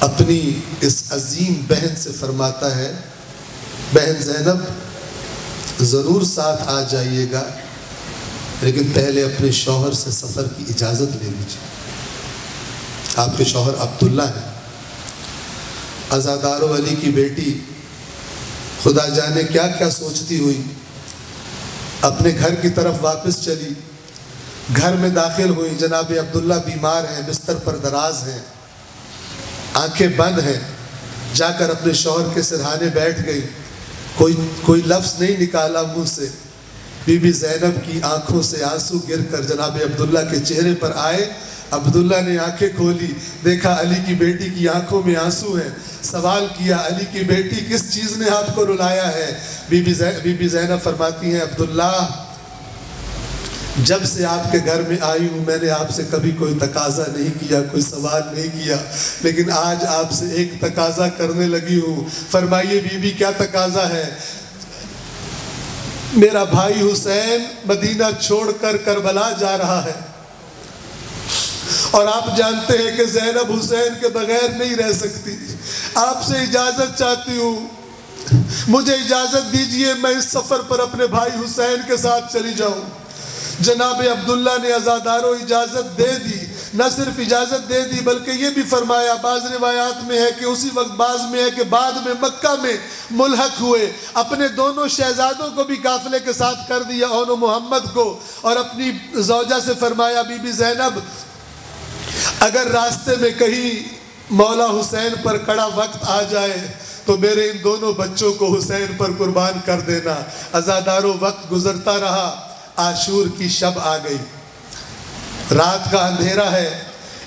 اپنی اس عظیم بہن سے فرماتا ہے، بہن زینب ضرور ساتھ آ جائیے گا، لیکن پہلے اپنے شوہر سے سفر کی اجازت لے لیجیے۔ آپ کے شوہر عبداللہ ہیں۔ عزادار و علی کی بیٹی خدا جانے کیا کیا سوچتی ہوئی اپنے گھر کی طرف واپس چلی۔ گھر میں داخل ہوئی، جناب عبداللہ بیمار ہیں، بستر پر دراز ہیں، آنکھیں بند ہیں، جا کر اپنے شوہر کے سرہانے بیٹھ گئی، کوئی لفظ نہیں نکالا منہ سے۔ بی بی زینب کی آنکھوں سے آنسو گر کر جناب عبداللہ کے چہرے پر آئے۔ عبداللہ نے آنکھیں کھولی، دیکھا علی کی بیٹی کی آنکھوں میں آنسو ہیں۔ سوال کیا، علی کی بیٹی کس چیز نے آپ کو رلایا ہے؟ بی بی زینب فرماتی ہیں، عبداللہ جب سے آپ کے گھر میں آئی ہوں میں نے آپ سے کبھی کوئی تقاضا نہیں کیا، کوئی سوال نہیں کیا، لیکن آج آپ سے ایک تقاضا کرنے لگی ہوں۔ فرمائیے بی بی کیا تقاضا ہے؟ میرا بھائی حسین مدینہ چھوڑ کر کربلا جا رہا ہے، اور آپ جانتے ہیں کہ زینب حسین کے بغیر نہیں رہ سکتی۔ آپ سے اجازت چاہتی ہوں، مجھے اجازت دیجئے میں اس سفر پر اپنے بھائی حسین کے ساتھ چلی جاؤں۔ جناب عبداللہ نے عزاداروں اجازت دے دی، نہ صرف اجازت دے دی بلکہ یہ بھی فرمایا، بعض روایات میں ہے کہ اسی وقت، بعض میں ہے کہ بعد میں مکہ میں ملحق ہوئے، اپنے دونوں شہزادوں کو بھی قافلے کے ساتھ کر دیا، اون و محمد کو، اور اپنی زوجہ سے فرمایا، بی بی زینب اگر راستے میں کہیں مولا حسین پر کڑا وقت آ جائے تو میرے ان دونوں بچوں کو حسین پر قربان کر دینا۔ عزاداروں وقت گزرتا رہا، عاشور کی شب آ گئی، رات کا اندھیرا ہے۔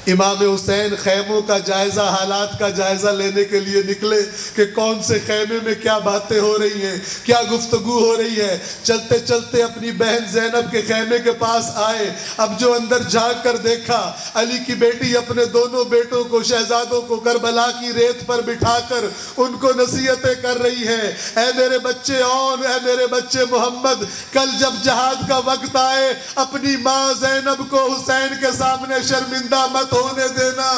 امام حسین خیموں کا جائزہ، حالات کا جائزہ لینے کے لیے نکلے کہ کون سے خیمے میں کیا باتیں ہو رہی ہیں، کیا گفتگو ہو رہی ہے۔ چلتے چلتے اپنی بہن زینب کے خیمے کے پاس آئے۔ اب جو اندر جھانک کر دیکھا، علی کی بیٹی اپنے دونوں بیٹوں کو، شہزادوں کو کربلا کی ریت پر بٹھا کر ان کو نصیحتیں کر رہی ہے۔ اے میرے بچے اون، اے میرے بچے محمد، کل جب جہاد کا وقت آئے اپنی ماں زینب کو حسین کے سامنے شرمندہ مت ہونے دینا۔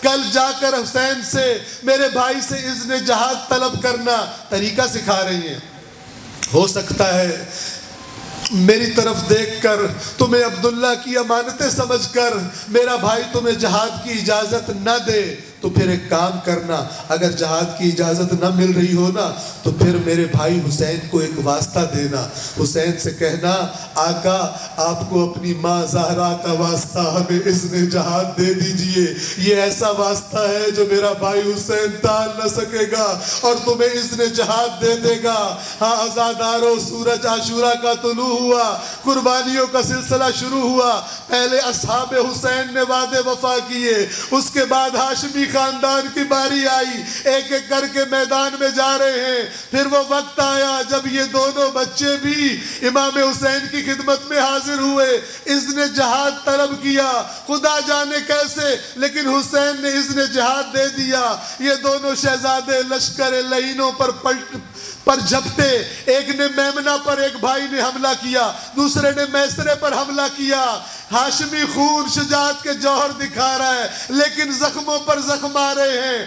کل جا کر حسین سے، میرے بھائی سے اذن جہاد طلب کرنا۔ طریقہ سکھا رہی ہیں، ہو سکتا ہے میری طرف دیکھ کر تمہیں عبداللہ کی امانتیں سمجھ کر میرا بھائی تمہیں جہاد کی اجازت نہ دے، تو پھر ایک کام کرنا، اگر جہاد کی اجازت نہ مل رہی ہو نا تو پھر میرے بھائی حسین کو ایک واسطہ دینا، حسین سے کہنا آقا آپ کو اپنی ماں زہرا کا واسطہ ہمیں اذن جہاد دے دیجئے، یہ ایسا واسطہ ہے جو میرا بھائی حسین ٹال نہ سکے گا اور تمہیں اذن جہاد دے دے گا۔ ہاں عزادارو، سورج عاشورہ کا طلوع ہوا، قربانیوں کا سلسلہ شروع ہوا، پہلے اصحاب حسین نے وعدے وفا کیے، اس کے بعد ہاشمی خاندان کی باری آئی، ایک ایک کر کے میدان میں جا رہے ہیں۔ پھر وہ وقت آیا جب یہ دونوں بچے بھی امام حسین کی خدمت میں حاضر ہوئے، اذن جہاد طلب کیا، خدا جانے کیسے لیکن حسین نے اذن جہاد دے دیا۔ یہ دونوں شہزادے لشکر لعینوں پر جھپٹے، ایک نے میمنہ پر ایک بھائی نے حملہ کیا، دوسرے نے میسرے پر حملہ کیا۔ ہاشمی خون شجاعت کے جوہر دکھا رہا ہے لیکن زخموں پر زخم آ رہے ہیں،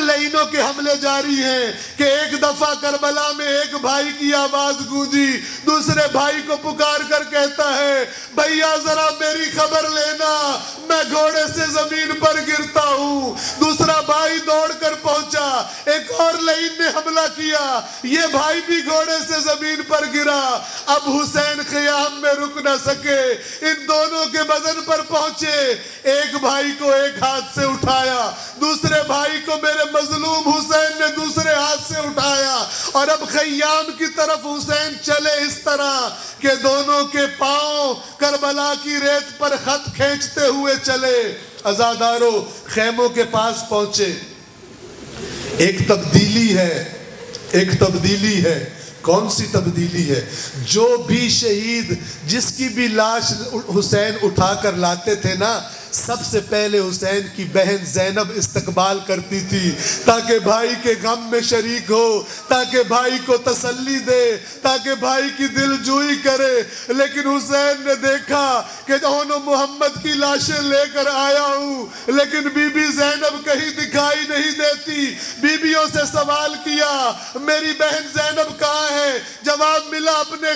لعینوں کے حملے جاری ہیں کہ ایک دفعہ کربلا میں ایک بھائی کی آواز گونجی، دوسرے بھائی کو پکار کر کہتا ہے بھیا ذرا میری خبر لینا، میں گھوڑے سے زمین پر گرتا ہوں۔ دوسرا بھائی دوڑ کر پہنچا، ایک اور لعین نے حملہ کیا، یہ بھائی بھی گھوڑے سے زمین پر گرا۔ اب حسین خیام میں رک نہ سکے، ان دونوں کے بدن پر پہنچے، ایک بھائی کو ایک ہاتھ سے اٹھایا، دوسرے بھائی کو میرے مظلوم حسین نے دوسرے ہاتھ سے اٹھایا، اور اب خیام کی طرف حسین چلے اس طرح کہ دونوں کے پاؤں کربلا کی ریت پر خط کھینچتے ہوئے چلے۔ عزادارو خیموں کے پاس پہنچے، ایک تبدیلی ہے، کون سی تبدیلی ہے؟ جو بھی شہید جس کی بھی لاش حسین اٹھا کر لاتے تھے نا، سب سے پہلے حسین کی بہن زینب استقبال کرتی تھی تاکہ بھائی کے غم میں شریک ہو، تاکہ بھائی کو تسلی دے، تاکہ بھائی کی دل جوئی کرے۔ لیکن حسین نے دیکھا کہ دونوں محمد کی لاشیں لے کر آیا ہوں لیکن بی بی زینب کہیں دکھائی نہیں دیتی۔ بیویوں سے سوال کیا میری بہن زینب کہاں ہے؟ جواب ملا اپنے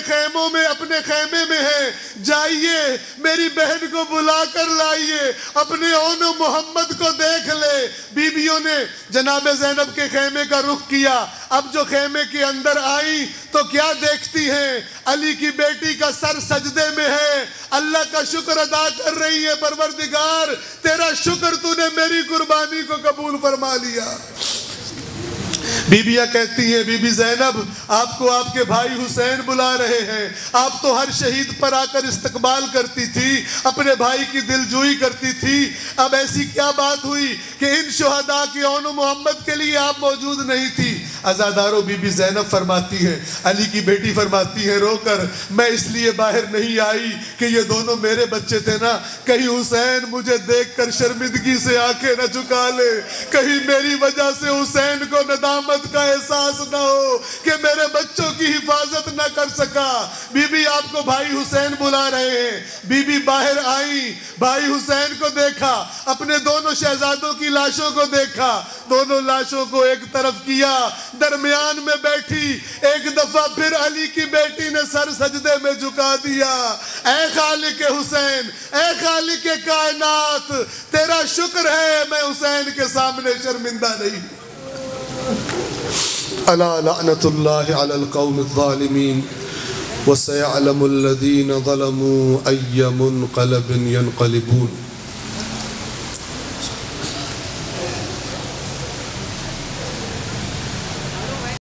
خیمے میں ہے، جائیے میری بہن کو بلا کر لائیے، اپنے اون محمد کو دیکھ لے۔ بیویوں نے جناب زینب کے خیمے کا رخ کیا، اب جو خیمے کے اندر آئی تو کیا دیکھتی ہیں؟ علی کی بیٹی کا سر سجدے میں ہے، اللہ کا شکر ادا کر رہی ہے، پروردگار تیرا شکر تو نے میری قربانی کو قبول فرما لیا۔ بیبیاں کہتی ہیں بی بی زینب آپ کو آپ کے بھائی حسین بلا رہے ہیں، آپ تو ہر شہید پر آ کر استقبال کرتی تھی، اپنے بھائی کی دل جوئی کرتی تھی، اب ایسی کیا بات ہوئی کہ ان شہداء کی اون محمد کے لیے آپ موجود نہیں تھی؟ عزادارو بی بی زینب فرماتی ہے، علی کی بیٹی فرماتی ہے رو کر، میں اس لیے باہر نہیں آئی کہ یہ دونوں میرے بچے تھے نا، کہیں حسین مجھے دیکھ کر شرمندگی سے آنکھیں نہ چکا لے، کہیں میری وجہ سے حسین کو ندامت کا احساس نہ ہو کہ میرے بچوں کی حفاظت نہ کر سکا۔ بی بی آپ کو بھائی حسین بلا رہے ہیں۔ بی بی باہر آئیں، بھائی حسین کو دیکھا، اپنے دونوں شہزادوں کی لاشوں کو دیکھا، دونوں لاشوں کو ایک طرف کیا، درمیان میں بیٹھی، ایک دفعہ پھر علی کی بیٹی نے سر سجدے میں جھکا دیا۔ اے خالق حسین، اے خالق کائنات، تیرا شکر ہے میں حسین کے سامنے شرمندہ نہیں۔ الا لعنت اللہ علی القوم الظالمین وسيعلم الذين ظلموا أي منقلب ينقلبون۔